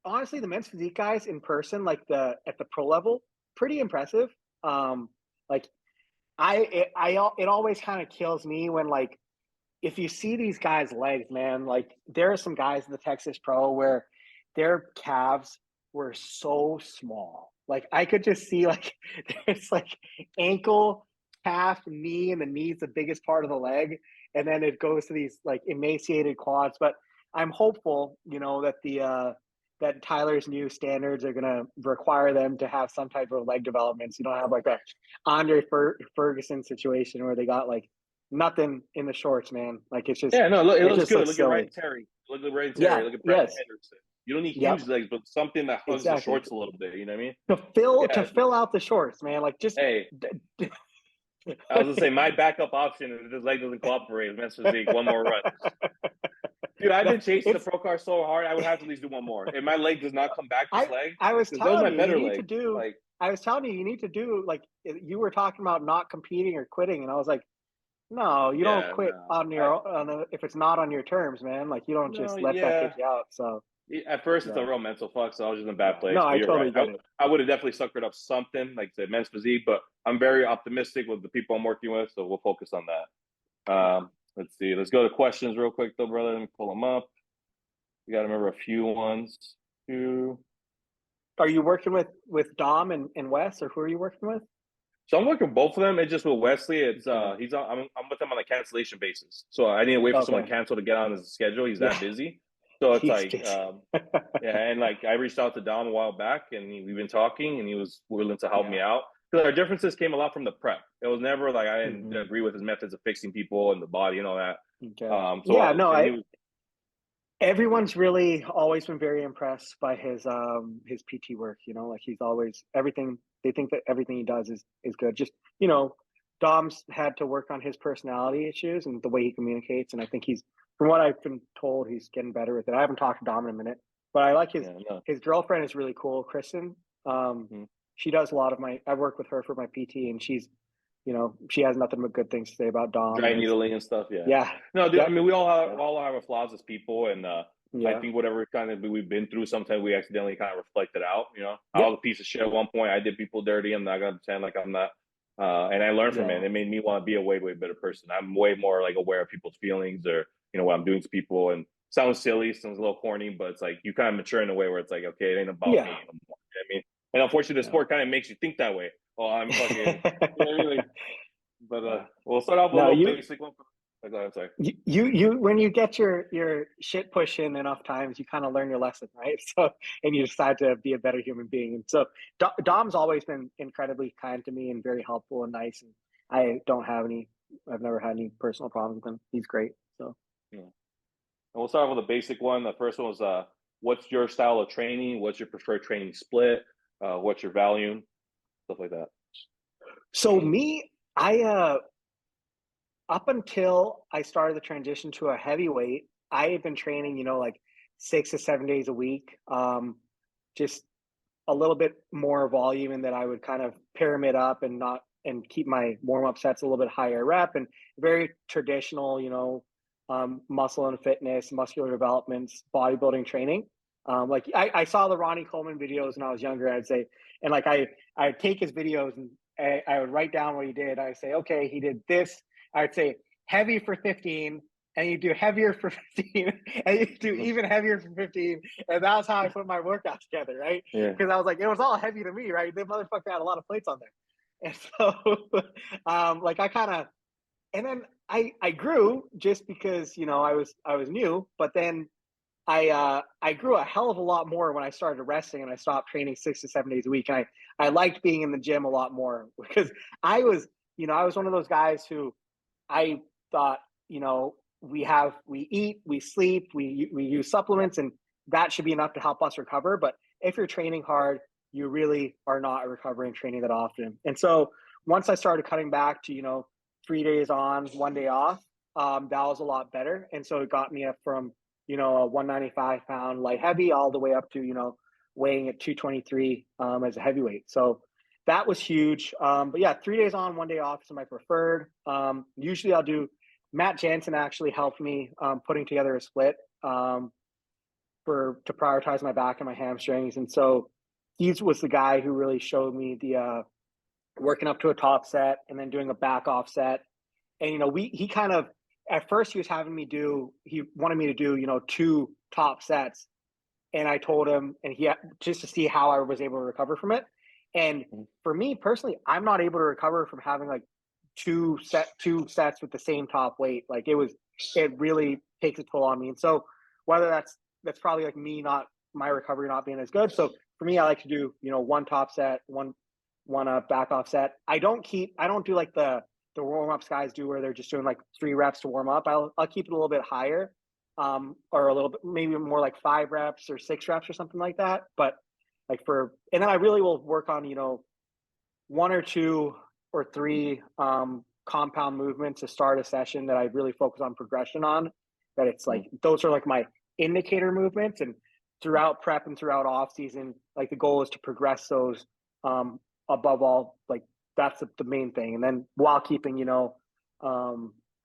honestly, the men's physique guys in person, like at the pro level, pretty impressive. Like it always kind of kills me when like if you see these guys' legs, man, like there are some guys in the Texas Pro where their calves were so small. Like I could just see like there's like ankle, calf, knee, and the knee's the biggest part of the leg. And then it goes to these like emaciated quads. But I'm hopeful, that that Tyler's new standards are gonna require them to have some type of leg development. So you don't have like a Andre Ferguson situation where they got like nothing in the shorts, man. Like Yeah, no, look, it it looks just good. looks Look at Ryan silly. Terry. Look at Ryan Yeah. Terry. Look at Brandon Yes. Henderson. You don't need Yep. huge legs, but something that hugs the Exactly. shorts a little bit. You know what I mean? To Yeah. fill out the shorts, man. Like just. Hey, I was gonna say my backup option if this leg doesn't cooperate. Men's physique, one more run. Dude, I've No, been chasing the pro car so hard. I would have to at least do one more. If my leg does not come back this leg, I was because those are telling my you, you better need to legs. do. Like, I was telling you, you need to do like you were talking about not competing or quitting, and I was like, no, you don't yeah, quit no, on if it's not on your terms, man. Like you don't just no, let that yeah. take you out. So At first, it's yeah, a real mental fuck, so I was just in a bad yeah. place. No, But I you're right. totally get it. I would have definitely suckered up something like the men's physique, but I'm very optimistic with the people I'm working with, so we'll focus on that. Let's see. Let's go to questions real quick, though, brother. Let me pull them up. You got to remember a few ones. Two. Are you working with Dom and Wes, or who are you working with? So I'm working with both of them. It's just with Wesley. It's Okay. I'm with him on a cancellation basis. So I need to wait for someone to Okay. cancel to get on his schedule. He's Yeah. that busy. So it's He's like busy. yeah, and like I reached out to Dom a while back, and we've been talking, and he was willing to help Yeah. me out. Because our differences came a lot from the prep. It was never like I didn't Mhm. agree with his methods of fixing people and the body and all that. Okay. So Yeah. No. and he was Everyone's really always been very impressed by his PT work. Like he's always everything. They think that everything he does is good. Just Dom's had to work on his personality issues and the way he communicates, and I think from what I've been told, he's getting better with it. I haven't talked to Dom in a minute, but I like yeah no. his girlfriend is really cool, Kristen. Mhm. She does a lot of I work with her for my PT, and she has nothing but good things to say about Dom, Dry and needling and stuff. Yeah. yeah, No, dude, I yep, mean we yeah, all have our flaws as people, and I yeah, think whatever kind of we've been through, sometimes we accidentally kind of reflect it out. I yep, was a piece of shit at one point. I did people dirty. I'm not gonna pretend like I'm not. And I learned from it. yeah. It made me want to be a way better person. I'm way more like aware of people's feelings or what I'm doing to people. And sounds silly, sounds a little corny, but it's like you kind of mature in a way where it's like, okay, it ain't about me Yeah. anymore. You know what I mean? And unfortunately, the Yeah. sport kind of makes you think that way. Oh, I'm fucking. You know what I mean? But Yeah. we'll start off with a No, little basic one. I'm sorry. You when you get your shit pushed in enough times, you kind of learn your lesson, right? So, and you decide to be a better human being. And so Dom's always been incredibly kind to me and very helpful and nice. And I've never had any personal problems with him. He's great. So Yeah. And we'll start with the basic one. The first one was what's your style of training? What's your preferred training split? What's your volume? Stuff like that. so me, I up until I started the transition to a heavyweight, I had been training, like 6 to 7 days a week. Just a little bit more volume, and that I would kind of pyramid up and keep my warm up sets a little bit higher rep, and very traditional, muscle and fitness, muscular development, bodybuilding training. Like I saw the Ronnie Coleman videos when I was younger, I'd say, and like I'd take his videos and I would write down what he did. I'd say, okay, he did this. I'd say heavy for 15, and you do heavier for 15, and you do even heavier for 15. And that's how I put my workout together, right? Yeah. Because I was like, it was all heavy to me, right? The motherfucker had a lot of plates on there. And so, like I kind of, and then I grew just because, I was new, but then I grew a hell of a lot more when I started wrestling and I stopped training 6 to 7 days a week. And I liked being in the gym a lot more because I was one of those guys who I thought, we eat, we sleep, we use supplements, and that should be enough to help us recover. But if you're training hard, you really are not recovering training that often. And so once I started cutting back to, 3 days on, 1 day off, that was a lot better. And so it got me up from, a 195-pound light heavy all the way up to, weighing at 223 as a heavyweight. So that was huge. But yeah, 3 days on, 1 day off is my preferred. Usually I'll do, Matt Jansen actually helped me putting together a split to prioritize my back and my hamstrings. And so he was the guy who really showed me the working up to a top set and then doing a back off set. And, he kind of, at first he wanted me to do, 2 top sets. And I told him, and just to see how I was able to recover from it. And for me personally, I'm not able to recover from having like two sets with the same top weight. Like it really takes a toll on me. And so whether that's probably like my recovery not being as good. So for me, I like to do, 1 top set, one back off set. I don't do like the warm ups guys do where they're just doing like 3 reps to warm up. I'll keep it a little bit higher, or a little bit, maybe more like 5 reps or 6 reps or something like that. But and then I really will work on, 1 or 2 or 3 compound movements to start a session that I really focus on progression on. That it's like, those are like my indicator movements, and throughout prep and throughout off season, like the goal is to progress those above all. Like that's the main thing. And then while keeping, a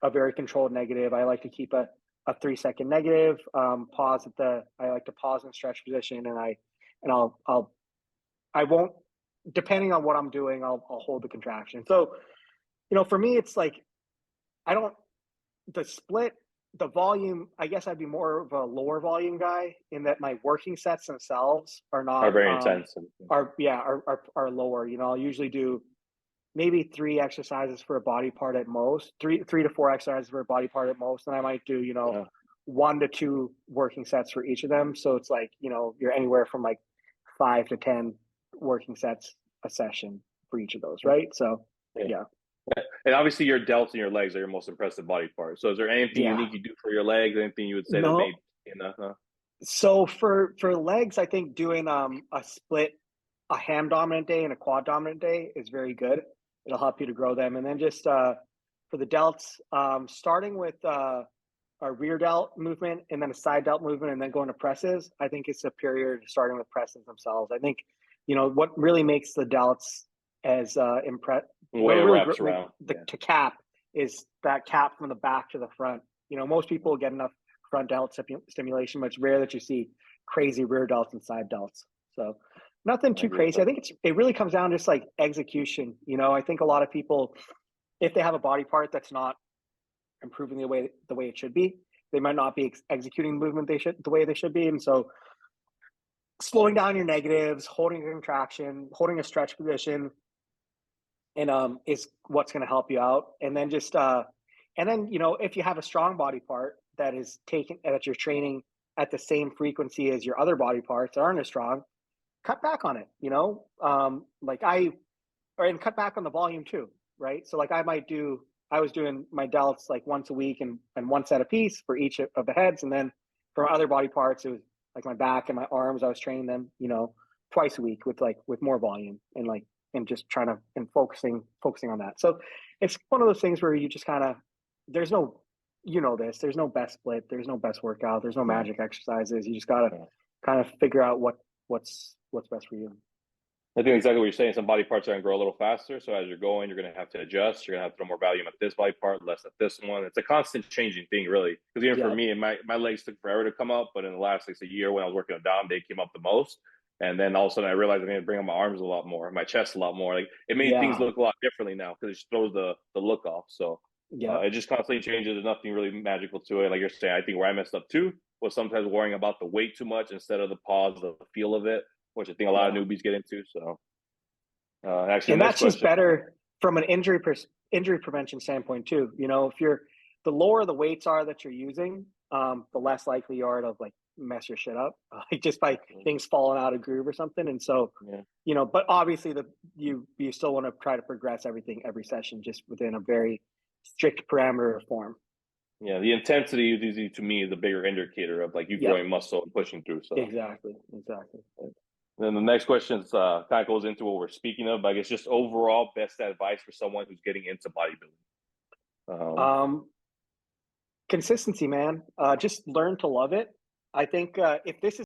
very controlled negative, I like to keep a 3-second negative, I like to pause in stretch position, and I won't, depending on what I'm doing, I'll hold the contraction. So, for me, it's like, the split, the volume, I guess I'd be more of a lower volume guy in that my working sets themselves are very intense. Are lower. I'll usually do maybe 3 exercises for a body part at most, 3 to 4 exercises for a body part at most. And I might do, 1 to 2 working sets for each of them. So it's like, you're anywhere from like 5 to 10 working sets a session for each of those. Right. So yeah. And obviously your delts and your legs are your most impressive body part. So is there anything unique you do for your legs? Anything you would say that made So for legs, I think doing a split, a ham dominant day and a quad dominant day is very good. It'll help you to grow them. And then just for the delts, starting with a rear delt movement and then a side delt movement and then going to presses, I think is superior to starting with presses themselves. I think, what really makes the delts as to cap is that cap from the back to the front. Most people get enough front delt stimulation, but it's rare that you see crazy rear delts and side delts. So nothing too crazy. I think it really comes down to just like execution. I think a lot of people, if they have a body part that's not improving the way it should be, they might not be executing the movement the way they should be. And so slowing down your negatives, holding a contraction, holding a stretch position, and is what's going to help you out. And then just And then, if you have a strong body part that is taken, that you're training at the same frequency as your other body parts that aren't as strong, cut back on it, and cut back on the volume too, right? So like I was doing my delts like once a week and one set a piece for each of the heads. And then for other body parts, it was like my back and my arms, I was training them, twice a week with more volume and just trying to, and focusing on that. So it's one of those things where you just kind of, there's no, there's no best split, there's no best workout, there's no magic exercises. You just got to kind of figure out what's best for you. I think exactly what you're saying. Some body parts are going to grow a little faster. So as you're going, you're going to have to adjust. You're going to have to throw more volume at this body part, less at this one. It's a constant changing thing, really. Because even for me, my legs took forever to come up. But in the last a year when I was working on Dom, they came up the most. And then all of a sudden I realized I need to bring up my arms a lot more, my chest a lot more. Like it made things look a lot differently now because it just throws the look off. So it just constantly changes. There's nothing really magical to it. Like you're saying, I think where I messed up too was sometimes worrying about the weight too much instead of the pause, the feel of it, which I think a lot of newbies get into. So. Actually, and that's just better from an injury prevention standpoint too. If the lower the weights are that you're using, the less likely you are to mess your shit up, just by things falling out of groove or something. And so, but obviously you still want to try to progress everything every session, just within a very strict parameter form. Yeah, the intensity to me is a bigger indicator of you growing muscle and pushing through. So exactly. Then the next question kind of goes into what we're speaking of, but I guess just overall best advice for someone who's getting into bodybuilding. Consistency, man. Just learn to love it. I think if this is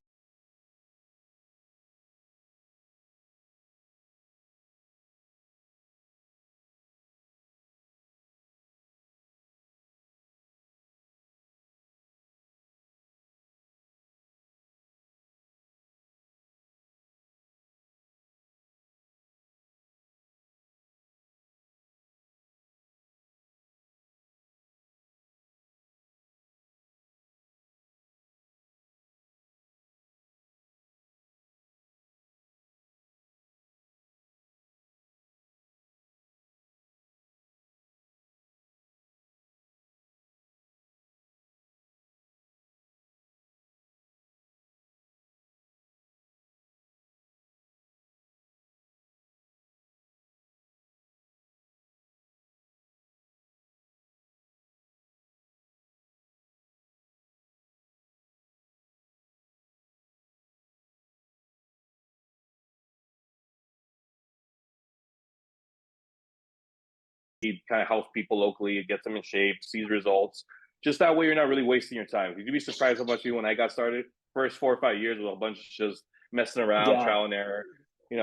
He kind of helps people locally, gets them in shape, sees results. Just that way, you're not really wasting your time. You'd be surprised how much when I got started, first 4 or 5 years was a bunch of just messing around, trial and error,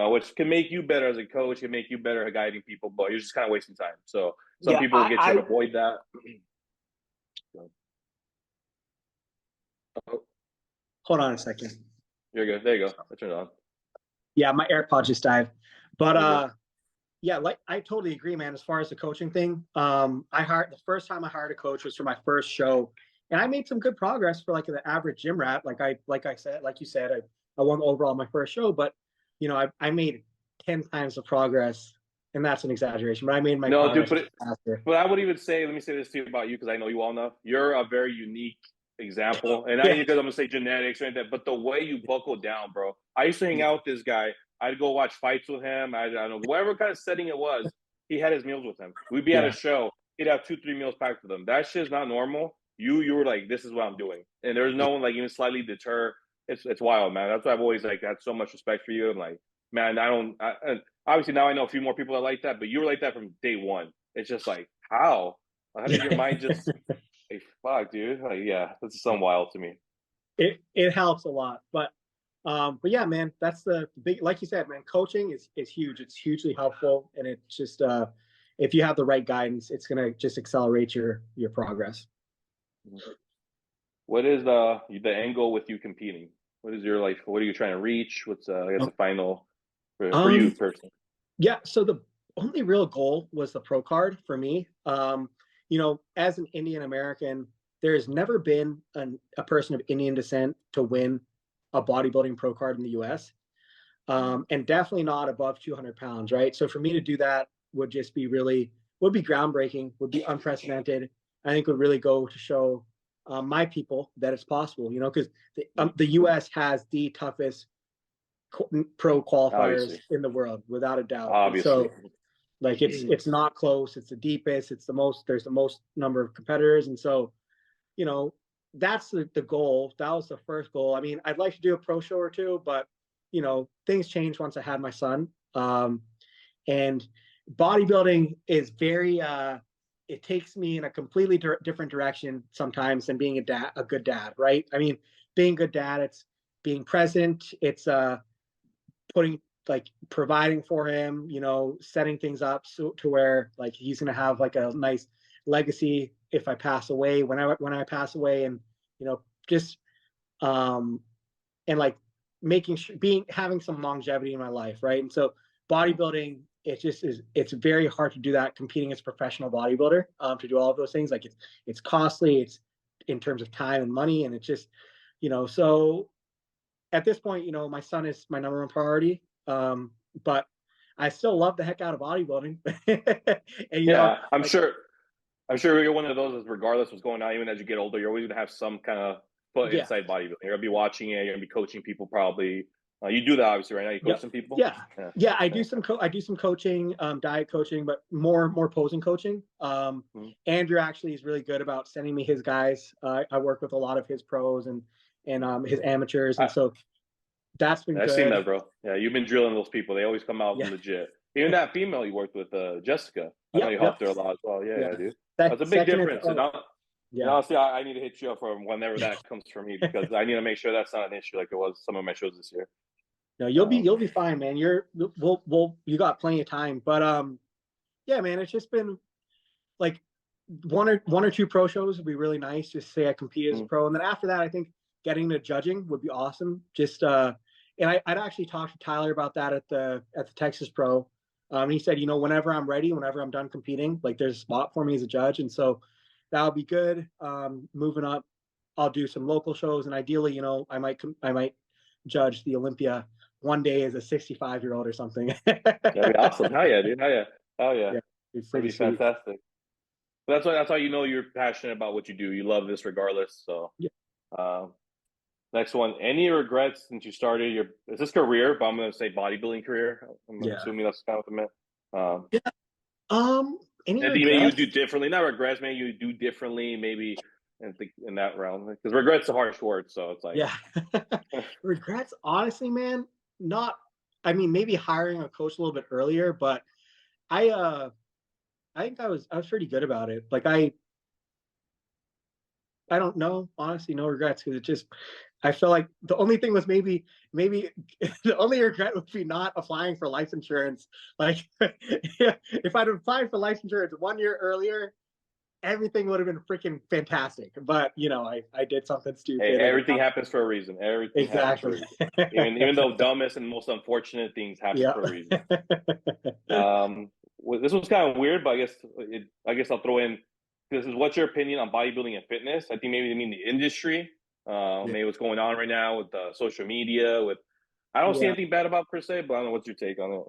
which can make you better as a coach, can make you better at guiding people, but you're just kind of wasting time. So some people get you to avoid that. Hold on a second. You're good. There you go. I turned it on. Yeah, my AirPod just died. But yeah, I totally agree, man. As far as the coaching thing, the first time I hired a coach was for my first show, and I made some good progress for the average gym rat. Like you said, I won overall my first show, but I made 10 times the progress, and that's an exaggeration. But I made my progress faster. But I would even say, let me say this to you about you, because I know you all know you're a very unique example, and not because I'm gonna say genetics or anything, but the way you buckle down, bro. I used to hang out with this guy. I'd go watch fights with him. I don't know, whatever kind of setting it was, he had his meals with him. We'd be at a show. He'd have 2-3 meals packed with him. That shit's not normal. You were like, this is what I'm doing. And there's no one even slightly deter. It's wild, man. That's why I've always had so much respect for you. I'm like, man, obviously now I know a few more people that like that, but you were like that from day one. It's just how did your mind just fuck, dude? That's so wild to me. It helps a lot. But yeah, man, that's the big, like you said, man, coaching is huge. It's hugely helpful. And it's just, if you have the right guidance, it's going to just accelerate your progress. What is the end goal with you competing? What is your what are you trying to reach? What's the final for you personally? Yeah. So the only real goal was the pro card for me. As an Indian American, there has never been a person of Indian descent to win a bodybuilding pro card in the US. And definitely not above 200 pounds, right? So for me to do that would just be would be groundbreaking, would be unprecedented. I think would really go to show my people that it's possible, because the U.S. has the toughest pro qualifiers Obviously, in the world, without a doubt. And obviously. so, like, it's not close. It's the deepest. It's the most. There's the most number of competitors, and so, you know, that's the goal. That was the first goal. I mean, I'd like to do a pro show or two, but things changed once I had my son. And bodybuilding is very. It takes me in a completely different direction sometimes than being a good dad, right? I mean, being a good dad, it's being present. It's providing for him, setting things up to where like he's gonna have like a nice legacy if I pass away, when I pass away, and just and like making sure having some longevity in my life, right? And so bodybuilding, it's very hard to do that competing as a professional bodybuilder, to do all of those things. Like it's costly, it's in terms of time and money, and it's just so at this point, my son is my number one priority. But I still love the heck out of bodybuilding. And Yeah, I'm sure you're one of those, regardless what's going on, even as you get older, you're always gonna have some kind of foot inside bodybuilding. You're gonna be watching it. You're gonna be coaching people probably. You do that obviously right now. You coach some people. Yeah. I do some coaching, diet coaching, but more posing coaching. Andrew actually is really good about sending me his guys. I work with a lot of his pros and his amateurs, and so that's been good. I've seen that, bro. Yeah, you've been drilling those people. They always come out legit. Even that female you worked with, Jessica. I know you helped her a lot as well. Yeah, dude. That's a big difference. Honestly, I need to hit you up for whenever that comes for me, because I need to make sure that's not an issue like it was some of my shows this year. No, you'll be fine, man. You got plenty of time. But yeah, man, it's just been like one or two pro shows would be really nice. Just say I compete as a pro, and then after that, I think getting to judging would be awesome. Just and I'd actually talked to Tyler about that at the Texas Pro. He said, whenever I'm ready, whenever I'm done competing, like there's a spot for me as a judge, and so that would be good. Moving up, I'll do some local shows, and ideally, I might judge the Olympia one day as a 65-year-old or something. That'd be awesome. Hell yeah, dude. Hell yeah. That'd be sweet. fantastic. But that's how you're passionate about what you do. You love this regardless. So next one. Any regrets since you started is this career? But I'm gonna say bodybuilding career. I'm assuming that's kind of what I meant. Any regrets? Maybe you do differently. Not regrets. Maybe you do differently. Maybe in that realm, because regret's a harsh word. So it's like regrets. Honestly, man, not. I mean, maybe hiring a coach a little bit earlier, but I think I was pretty good about it. Like I don't know, honestly, no regrets, because it just, I felt like the only thing was maybe the only regret would be not applying for life insurance. Like if I'd applied for life insurance 1 year earlier, everything would have been freaking fantastic. But I did something stupid. Hey, everything happens for a reason. Everything exactly. Happens for a reason. Even though dumbest and most unfortunate things happen for a reason. This was kind of weird, but I guess I'll throw in. This is, what's your opinion on bodybuilding and fitness? I think maybe they mean the industry. Maybe what's going on right now with social media. I don't see anything bad about per se, but I don't know, what's your take on it?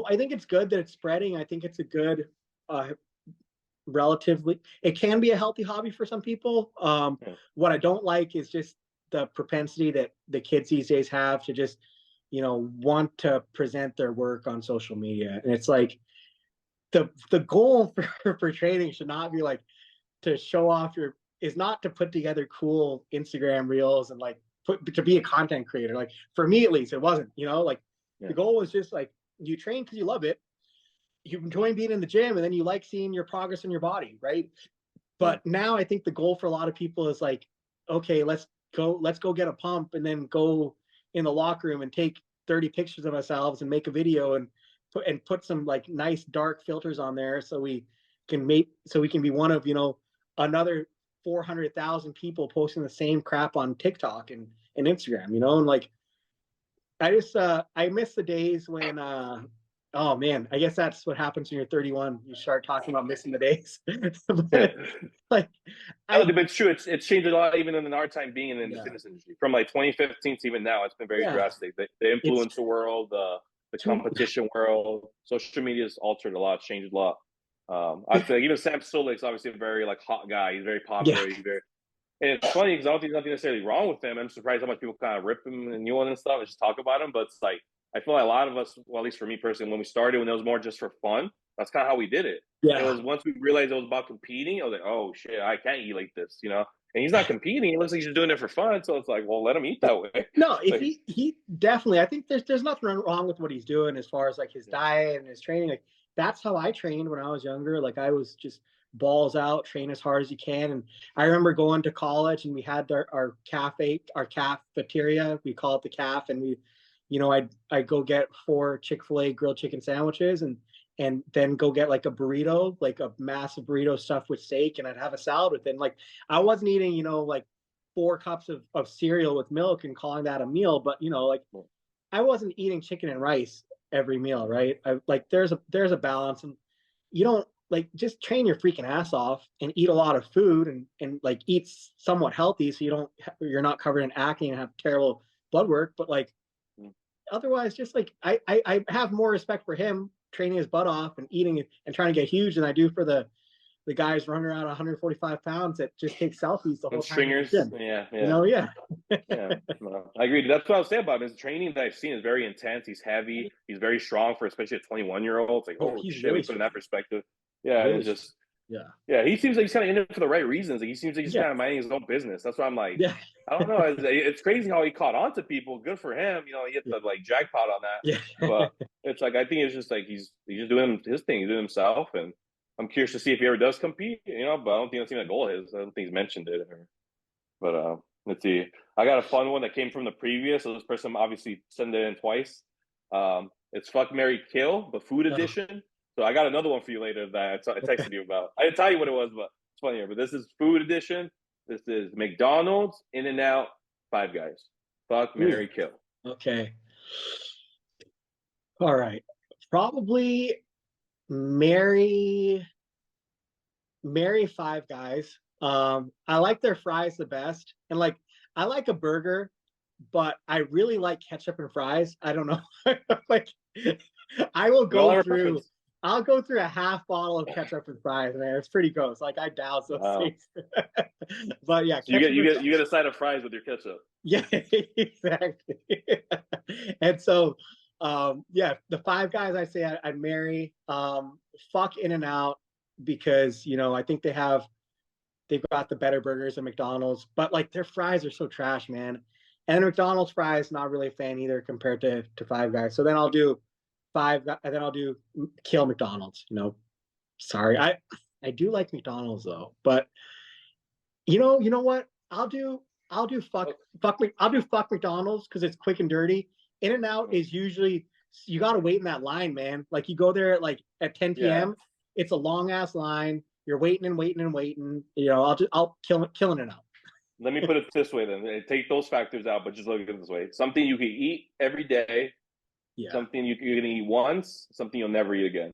I think it's good that it's spreading. I think it's a good, relatively. It can be a healthy hobby for some people. What I don't like is just the propensity that the kids these days have to just, want to present their work on social media, and it's like. The goal for training should not be like to show off is not to put together cool Instagram reels and like to be a content creator. Like for me, at least, it wasn't, the goal was just like, you train because you love it. You enjoy being in the gym, and then you like seeing your progress in your body. Right. But now I think the goal for a lot of people is like, okay, let's go get a pump, and then go in the locker room and take 30 pictures of ourselves and make a video and put some like nice dark filters on there, so we can be one of another 400,000 people posting the same crap on TikTok and Instagram, and like I just I miss the days when oh man, I guess that's what happens when you're 31. You start talking about missing the days. Like, but it's true. It's changed a lot, even in our time being in the fitness industry. From like 2015 to even now, it's been very drastic. The influencer world, the competition world, social media has altered a lot, changed a lot. I feel like even Sam Solik's obviously a very like hot guy. He's very Yeah, popular. He's very, and it's funny because I don't think there's nothing necessarily wrong with him. I'm surprised how much people kind of rip him and new one and stuff and just talk about him. But it's like I feel like a lot of us, well, at least for me personally, when we started, when it was more just for fun, that's kind of how we did it. It yeah. was once we realized it was about competing, I was like, oh shit, I can't eat like this, you know. And he's not competing; he looks like he's just doing it for fun. So it's like, well, let him eat that way. No, if Like, he definitely, I think there's nothing wrong with what he's doing as far as like his diet and his training. Like that's how I trained when I was younger. Like I was just balls out, train as hard as you can. And I remember going to college and we had our cafe, our cafeteria. We call it the calf, and we, I'd go get 4 Chick-fil-A grilled chicken sandwiches and then go get like a burrito, like a massive burrito stuffed with steak, and I'd have a salad with it. And like I wasn't eating, like 4 cups of cereal with milk and calling that a meal, but like I wasn't eating chicken and rice every meal, right? I like there's a balance, and you don't like just train your freaking ass off and eat a lot of food and like eat somewhat healthy so you're not covered in acne and have terrible blood work, but like otherwise just like I have more respect for him training his butt off and eating and trying to get huge than I do for the guys running around 145 pounds that just take selfies the whole and time. stringers, yeah, Yeah. yeah. No, I agree. That's what I was saying about him. His training that I've seen is very intense. He's heavy. He's very strong for especially a 21-year-old. It's like, Oh, oh he's shit, we really put in strong. that perspective. Yeah, and Really it's strong. just Yeah. yeah, he seems like he's kind of in it for the right reasons. Like he seems like he's Yeah. kind of minding his own business. That's why I'm like, Yeah. I don't know. It's crazy how he caught on to people. Good for him. You know, he hit Yeah. the like jackpot on that. Yeah. But it's like I think it's just like he's just doing his thing. He's doing himself, and I'm curious to see if he ever does compete. You know, but I don't think that's even a goal of his. I don't think he's mentioned it. But let's see. I got a fun one that came from the previous. So this person obviously sent it in twice. It's fuck Mary Kill, but food Oh, edition. So I got another one for you later that I okay. texted you about. I didn't tell you what it was, but it's funnier. But this is food edition. This is McDonald's, In and Out, Five Guys. Fuck Ooh, Mary Kill. okay. All right. Probably marry marry Five Guys. I like their fries the best. And like I like a burger, but I really like ketchup and fries. I don't know. Like I will We all go have a through preference. I'll go through a half bottle of ketchup and fries, man. It's pretty gross. Like I douse those Wow. things. But yeah, So you get ketchup you and get you get a side of fries with your ketchup. yeah, exactly. And so, yeah, the Five Guys I say I'd marry. Fuck In and Out because I think they've got the better burgers than McDonald's, but like their fries are so trash, man. And McDonald's fries, not really a fan either compared to Five Guys. So then I'll do and then I'll do kill McDonald's. Sorry, I do like McDonald's though, but you know what? I'll do I'll do fuck McDonald's because it's quick and dirty. In and Out is usually you got to wait in that line, man. Like you go there at 10 Yeah. p.m. It's a long ass line. You're waiting and waiting and waiting. I'll kill In and Out. Let me put it this way then. Take those factors out, but just look at it this way. Something you can eat every day, Yeah. something you're going to eat once, something you'll never eat again.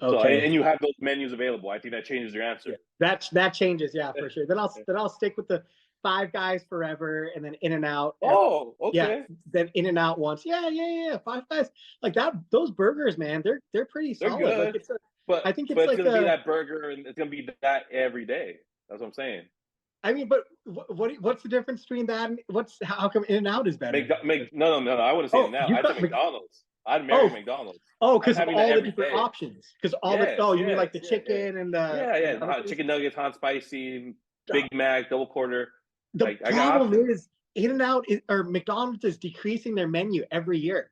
So, Okay. and you have those menus available. I think that changes your answer. Yeah. That changes. Yeah, for sure. Then I'll stick with the Five Guys forever, and then In and Out. Oh, Yeah, okay. then In and Out once. Yeah. Five Guys like that. Those burgers, man, they're pretty They're solid. Like good, I think but it's it's like gonna be a. that burger, and it's gonna be that every day. That's what I'm saying. I mean, but what's the difference between that and how come In and Out is better? No. I wouldn't say Oh, no. you've I'd say got McDonald's. I'd marry oh McDonald's. I'm because of having that all the every different day. options. Because Yes, you mean like the yeah. chicken and the The other hot things? chicken nuggets, hot spicy, Uh, Big Mac, double quarter. The Like I got problem options. is In and Out or McDonald's is decreasing their menu every year,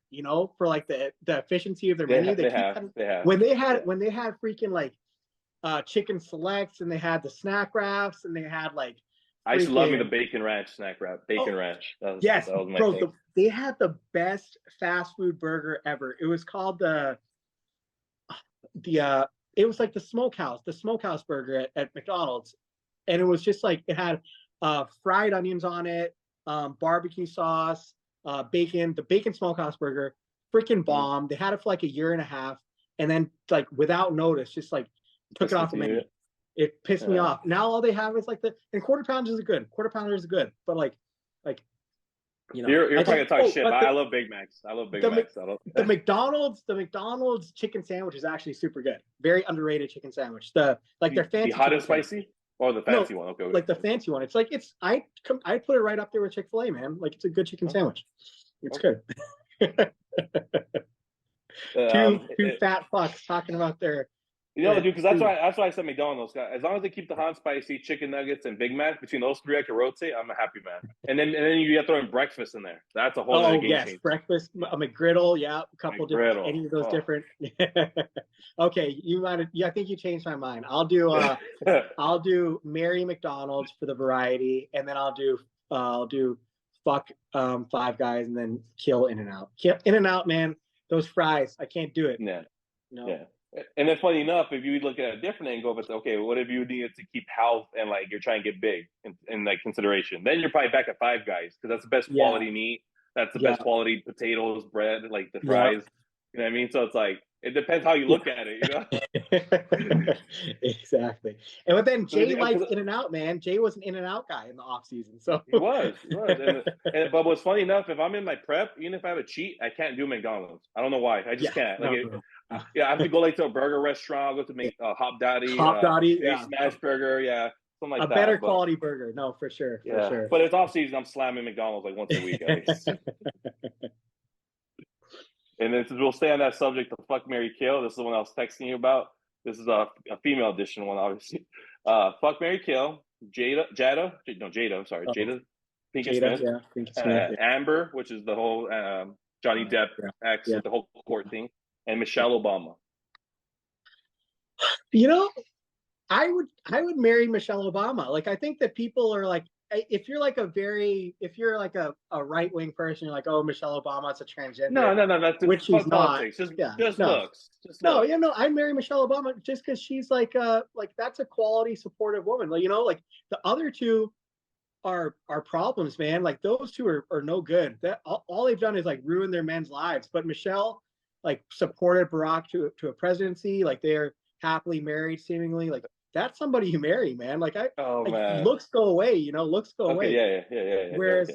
for like the efficiency of their menu. They keep cutting They have, when they had yeah. freaking like chicken selects and they had the snack wraps and they had like I used to love me the freaking bacon ranch snack wrap. Bacon oh ranch. yes, That was my bro, thing. they had the best fast food burger ever. It was called the it was like the smokehouse burger at McDonald's, and it was just like it had fried onions on it, barbecue sauce, bacon. The bacon smokehouse burger, freaking Mm-hmm. bomb. They had it for like a year and a half, and then like without notice, just like took it off the Discontinued menu. it. It pissed me Yeah. off. Now all they have is like the and quarter pounders is good. Quarter pounders is good, but like You know, You're probably gonna talk shit, but but I love Big Macs. I love Big Macs. the McDonald's chicken sandwich is actually super good. Very underrated chicken sandwich. Their fancy the hot and chicken spicy or the no, fancy one. Okay, like the fancy one. It's like I put it right up there with Chick-fil-A, man. Like it's a good chicken sandwich. It's okay. good. two It, fat fucks talking about their dude, because that's why I said McDonald's. As long as they keep the hot and spicy chicken nuggets and Big Mac between those three, I can rotate. I'm a happy man. And then you got to throw in breakfast in there. That's a whole other game changer. Breakfast, a McGriddle, yeah, a couple different, any of those different. Okay, I think you changed my mind. I'll do Mary McDonald's for the variety, and then I'll do fuck Five Guys, and then kill In-N-Out. In-N-Out, man, those fries, I can't do it. Yeah, no. Yeah. And then, funny enough, if you look at a different angle, if it's okay, what if you needed to keep health and like you're trying to get big in like consideration? Then you're probably back at Five Guys because that's the best quality meat. That's the best quality potatoes, bread, like the fries. You know what I mean? So it's like it depends how you look at it, you know. Exactly. But then Jay likes In-N-Out, man. Jay was an In-N-Out guy in the off season, so he was. But what's funny enough, if I'm in my prep, even if I have a cheat, I can't do McDonald's. I don't know why. I just can't. Like, I have to go like to a burger restaurant. I'll go to make Hop Dottie, Smash Burger, something like that. A better quality burger, no, for sure. But it's off season. I'm slamming McDonald's like once a week at least. And then we'll stay on that subject of fuck, marry, kill. This is the one I was texting you about. This is a female edition one, obviously. Fuck, marry, kill. Jada. I'm sorry. Jada Pinkett Smith. Amber, which is the whole Johnny Depp ex, the whole court thing, and Michelle Obama. You know, I would marry Michelle Obama. Like, I think that people are like, if you're like a right wing person, you're like, oh, Michelle Obama's a transgender. No, that's which she's not. Just looks. I'd marry Michelle Obama just because she's like that's a quality, supportive woman. Like, like the other two are problems, man. Like those two are no good. That all they've done is like ruin their men's lives. But Michelle like supported Barack to a presidency. Like they're happily married, seemingly. Like that's somebody you marry, man. Like looks go away, looks go away. Yeah. Whereas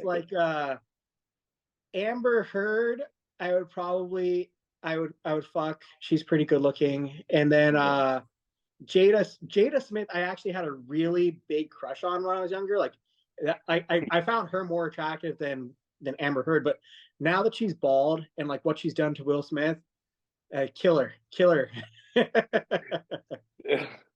Amber Heard, I would fuck. She's pretty good looking. And then Jada Smith, I actually had a really big crush on when I was younger. Like I found her more attractive than Amber Heard. But now that she's bald and like what she's done to Will Smith, killer.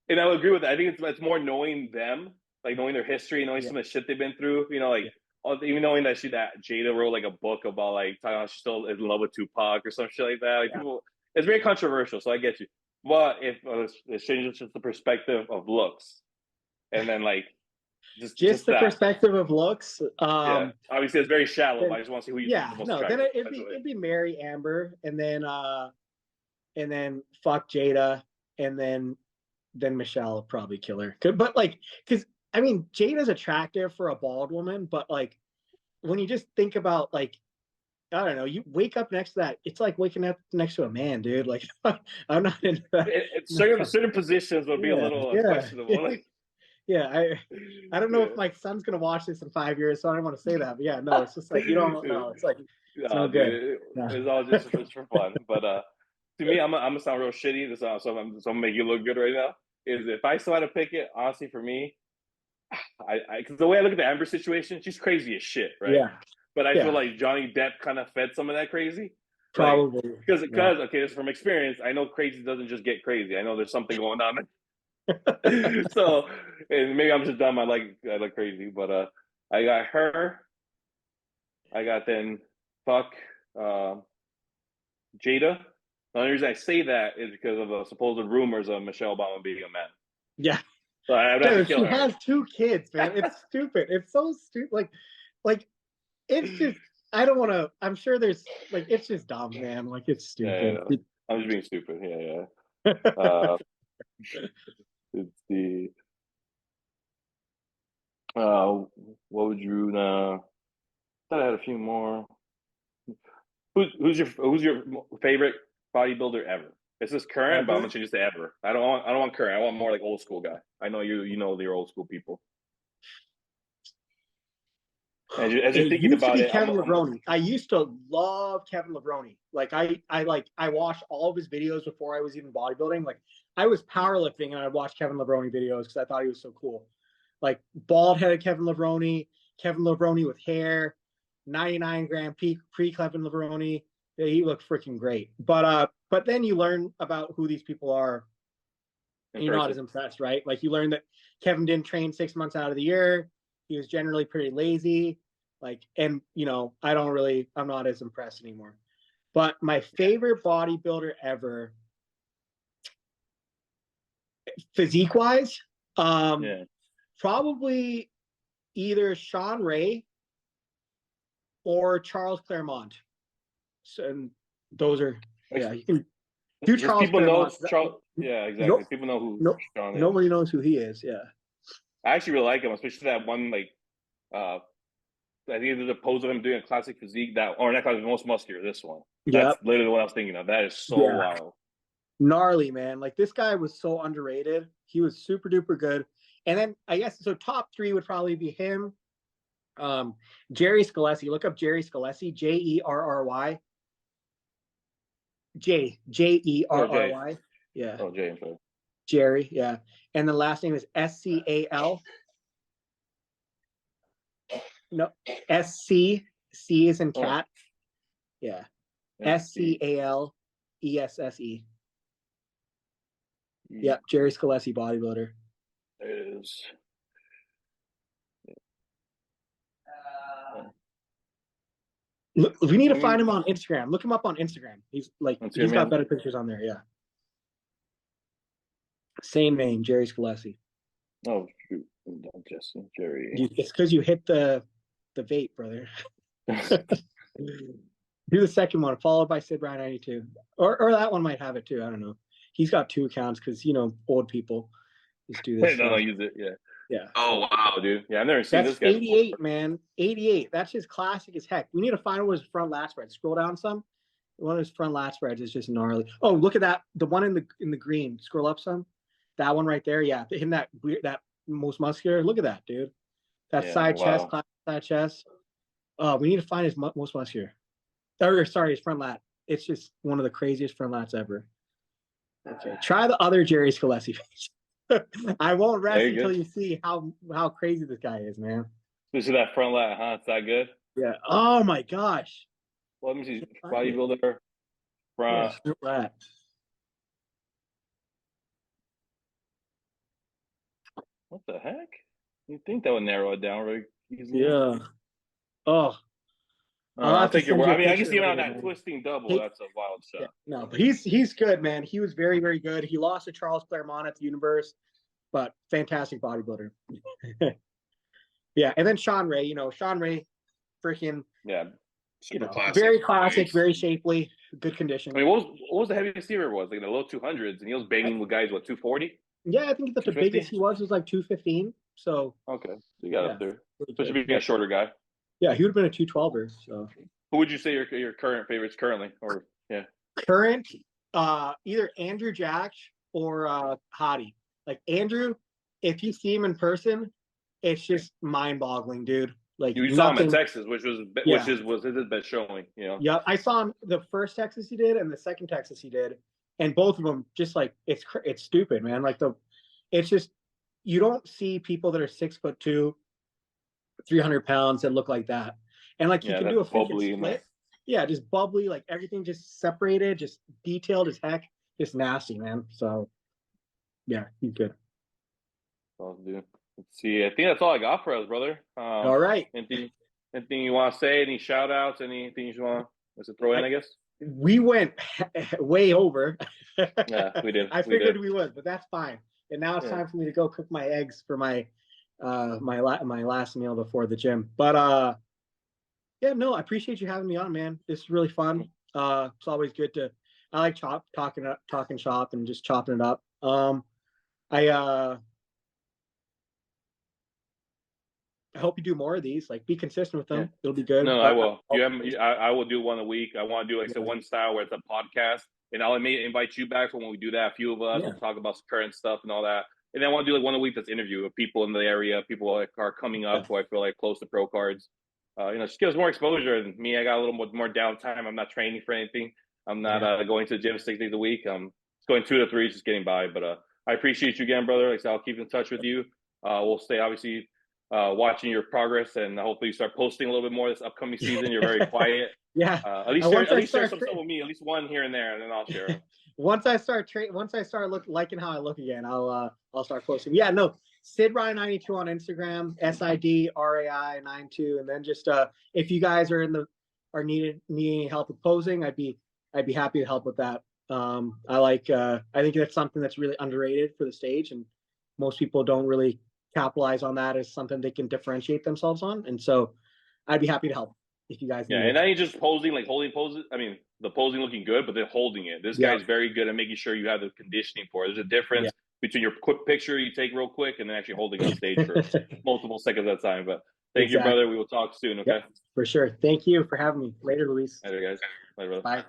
And I would agree with that. I think it's more knowing them, like knowing their history, knowing some of the shit they've been through. Even knowing that Jada wrote like a book about like talking about she's still in love with Tupac or some shit like that. Like people, it's very controversial. So I get you. But if it changes just the perspective of looks, and then like just the perspective of looks. Obviously it's very shallow. But I just want to see who you. Then it'd be Mary Amber, and then fuck Jada, and then Michelle would probably kill her. But like, because I mean, Jada's attractive for a bald woman, but like when you just think about like, I don't know, you wake up next to that, it's like waking up next to a man, dude. Like I'm not into that. Certain positions would be a little questionable. Like, I don't know if my son's gonna watch this in 5 years, so I don't want to say that. But no, it's just like you don't know. It's like it's no good. It's all just for fun. But to me, I'm gonna sound real shitty. So I'm gonna make you look good right now. Is if I still had to pick it, honestly, for me, because the way I look at the Amber situation, she's crazy as shit, right? Yeah. But I feel like Johnny Depp kind of fed some of that crazy. Probably. Because okay, this is from experience. I know crazy doesn't just get crazy. I know there's something going on. So, and maybe I'm just dumb. I like crazy, but I got her. I got then fuck Jada. The only reason I say that is because of the supposed rumors of Michelle Obama being a man. Yeah. So I'd have to kill her. She has 2 kids, man. It's stupid. It's so stupid. Like it's just. I don't want to. I'm sure there's like it's just dumb, man. Like it's stupid. Yeah. I'm just being stupid. Yeah. It's the. What would you? I thought I had a few more. Who's your favorite bodybuilder ever? This is current, but I'm gonna change this to ever. I don't want current. I want more like old school guy. I know you know your old school people. As you're It thinking used to about be it, Kevin Levrone. I used to love Kevin Levrone. Like I watched all of his videos before I was even bodybuilding. Like I was powerlifting and I'd watch Kevin Levrone videos because I thought he was so cool. Like bald headed Kevin Levrone with hair, 99-gram pre Kevin Levrone. Yeah, he looked freaking great. But then you learn about who these people are. And you're not as impressed, right? Like you learn that Kevin didn't train 6 months out of the year. He was generally pretty lazy. Like, and I'm not as impressed anymore. But my favorite bodybuilder ever, physique wise, probably either Sean Ray or Charles Claremont. So, and those are, yeah, you can do Charles people Claremont. know Charles. Yeah, exactly. People know who Sean is. Nobody knows who he is. Yeah. I actually really like him, especially that one, like, I think there's a pose of him doing a classic physique or not classic, most muscular, this one. That's literally what I was thinking of. That is so wild. Gnarly, man. Like this guy was so underrated. He was super duper good. And then I guess so top 3 would probably be him. Jerry Scalesi. Look up Jerry Scalesi. Jerry. Jerry. Yeah. Oh, Jay, I'm sorry. Jerry, yeah. And the last name is Scal. No, SC. C is in cat. Yeah. Scalesse. Yep, Jerry Scalesi, bodybuilder. It is. Look, we need to find him on Instagram. Look him up on Instagram. He's got better pictures on there. Yeah. Same name, Jerry Scalesi. Oh shoot, Jesse, Jerry. It's because you hit the vape, brother. Do the second one, followed by Sid Rai 92, or that one might have it too. I don't know. He's got 2 accounts because old people just do this. No, use it. Yeah. Yeah. Oh wow, dude. Yeah, I've never seen this guy. 88, before. Man. 88. That's just classic as heck. We need to find what his front lat spread. Scroll down some. One of his front lat spreads is just gnarly. Oh, look at that. The one in the green. Scroll up some. That one right there. Yeah, hitting that most muscular. Look at that, dude. That side chest, side chest. We need to find his most muscular. His front lat. It's just one of the craziest front lats ever. Okay, try the other Jerry Scalesi. I won't rest until you see how crazy this guy is, man. Especially that front lat, huh? It's that good? Yeah. Oh my gosh. Well, let me see. Bodybuilder front lat. What the heck? You'd think that would narrow it down really easily. Yeah. Oh. I think you're. I mean, I can see him on that twisting double. That's a wild shot. Yeah, no, but he's good, man. He was very, very good. He lost to Charles Claremont at the Universe, but fantastic bodybuilder. Yeah, and then Sean Ray. Sean Ray, freaking super classic. Very classic, very shapely, good condition. I mean, what was the heaviest he ever was? Like in the low 200s, and he was banging with guys 240. Yeah, I think that the biggest he was like 215. So okay, so you got up there, especially being a shorter guy. Yeah, he would have been a 212er. So, who would you say your current favorites currently, or current? Either Andrew Jack or Hottie. Like Andrew, if you see him in person, it's just mind-boggling, dude. Like you saw him in Texas, which was his best showing. Yeah, I saw him the first Texas he did and the second Texas he did, and both of them just like it's stupid, man. Like it's just you don't see people that are 6'2", 300 pounds that look like that, and like he can do a freaking split. Yeah, just bubbly, like everything just separated, just detailed as heck, just nasty, man. So yeah, he's good. Oh, dude. Let's see. I think that's all I got for us, brother. All right. Anything you want to say? Any shout outs? Anything you want to throw in, I guess? We went way over. Yeah, we did. I figured we would, but that's fine. And now it's time for me to go cook my eggs for my last meal before the gym. But I appreciate you having me on, man. This is really fun. It's always good I like talking shop and just chopping it up. I hope you do more of these. Like, be consistent with them. Yeah. It'll be good. No, I will. I will do one a week. I want to do like one style where it's a podcast, and I'll invite you back for when we do that. A few of us will talk about current stuff and all that. And then I want to do like one a week that's interview with people in the area, people like are coming up who I feel like close to pro cards. just gives more exposure. And me, I got a little more downtime. I'm not training for anything. I'm not going to the gym 6 days a week. I'm going 2 to 3, just getting by. But I appreciate you again, brother. Like I said, I'll keep in touch with you. We'll stay obviously watching your progress, and hopefully you start posting a little bit more this upcoming season. You're very quiet. Yeah. At least share some stuff with me. At least one here and there, and then I'll share them. Once I start liking how I look again, I'll start posting. Yeah, no, Sid Rai 92 on Instagram, SIDRAI 92, and then just if you guys are needing any help with posing, I'd be happy to help with that. I think that's something that's really underrated for the stage, and most people don't really capitalize on that as something they can differentiate themselves on. And so I'd be happy to help if you guys need and not just posing, like holding poses. I mean, the posing looking good, but then holding it. This guy's very good at making sure you have the conditioning for it. There's a difference between your quick picture you take real quick and then actually holding on stage for multiple seconds at a time. But thank you, brother. We will talk soon, okay? For sure. Thank you for having me. Later, Luis. Later, guys. Bye, brother. Bye.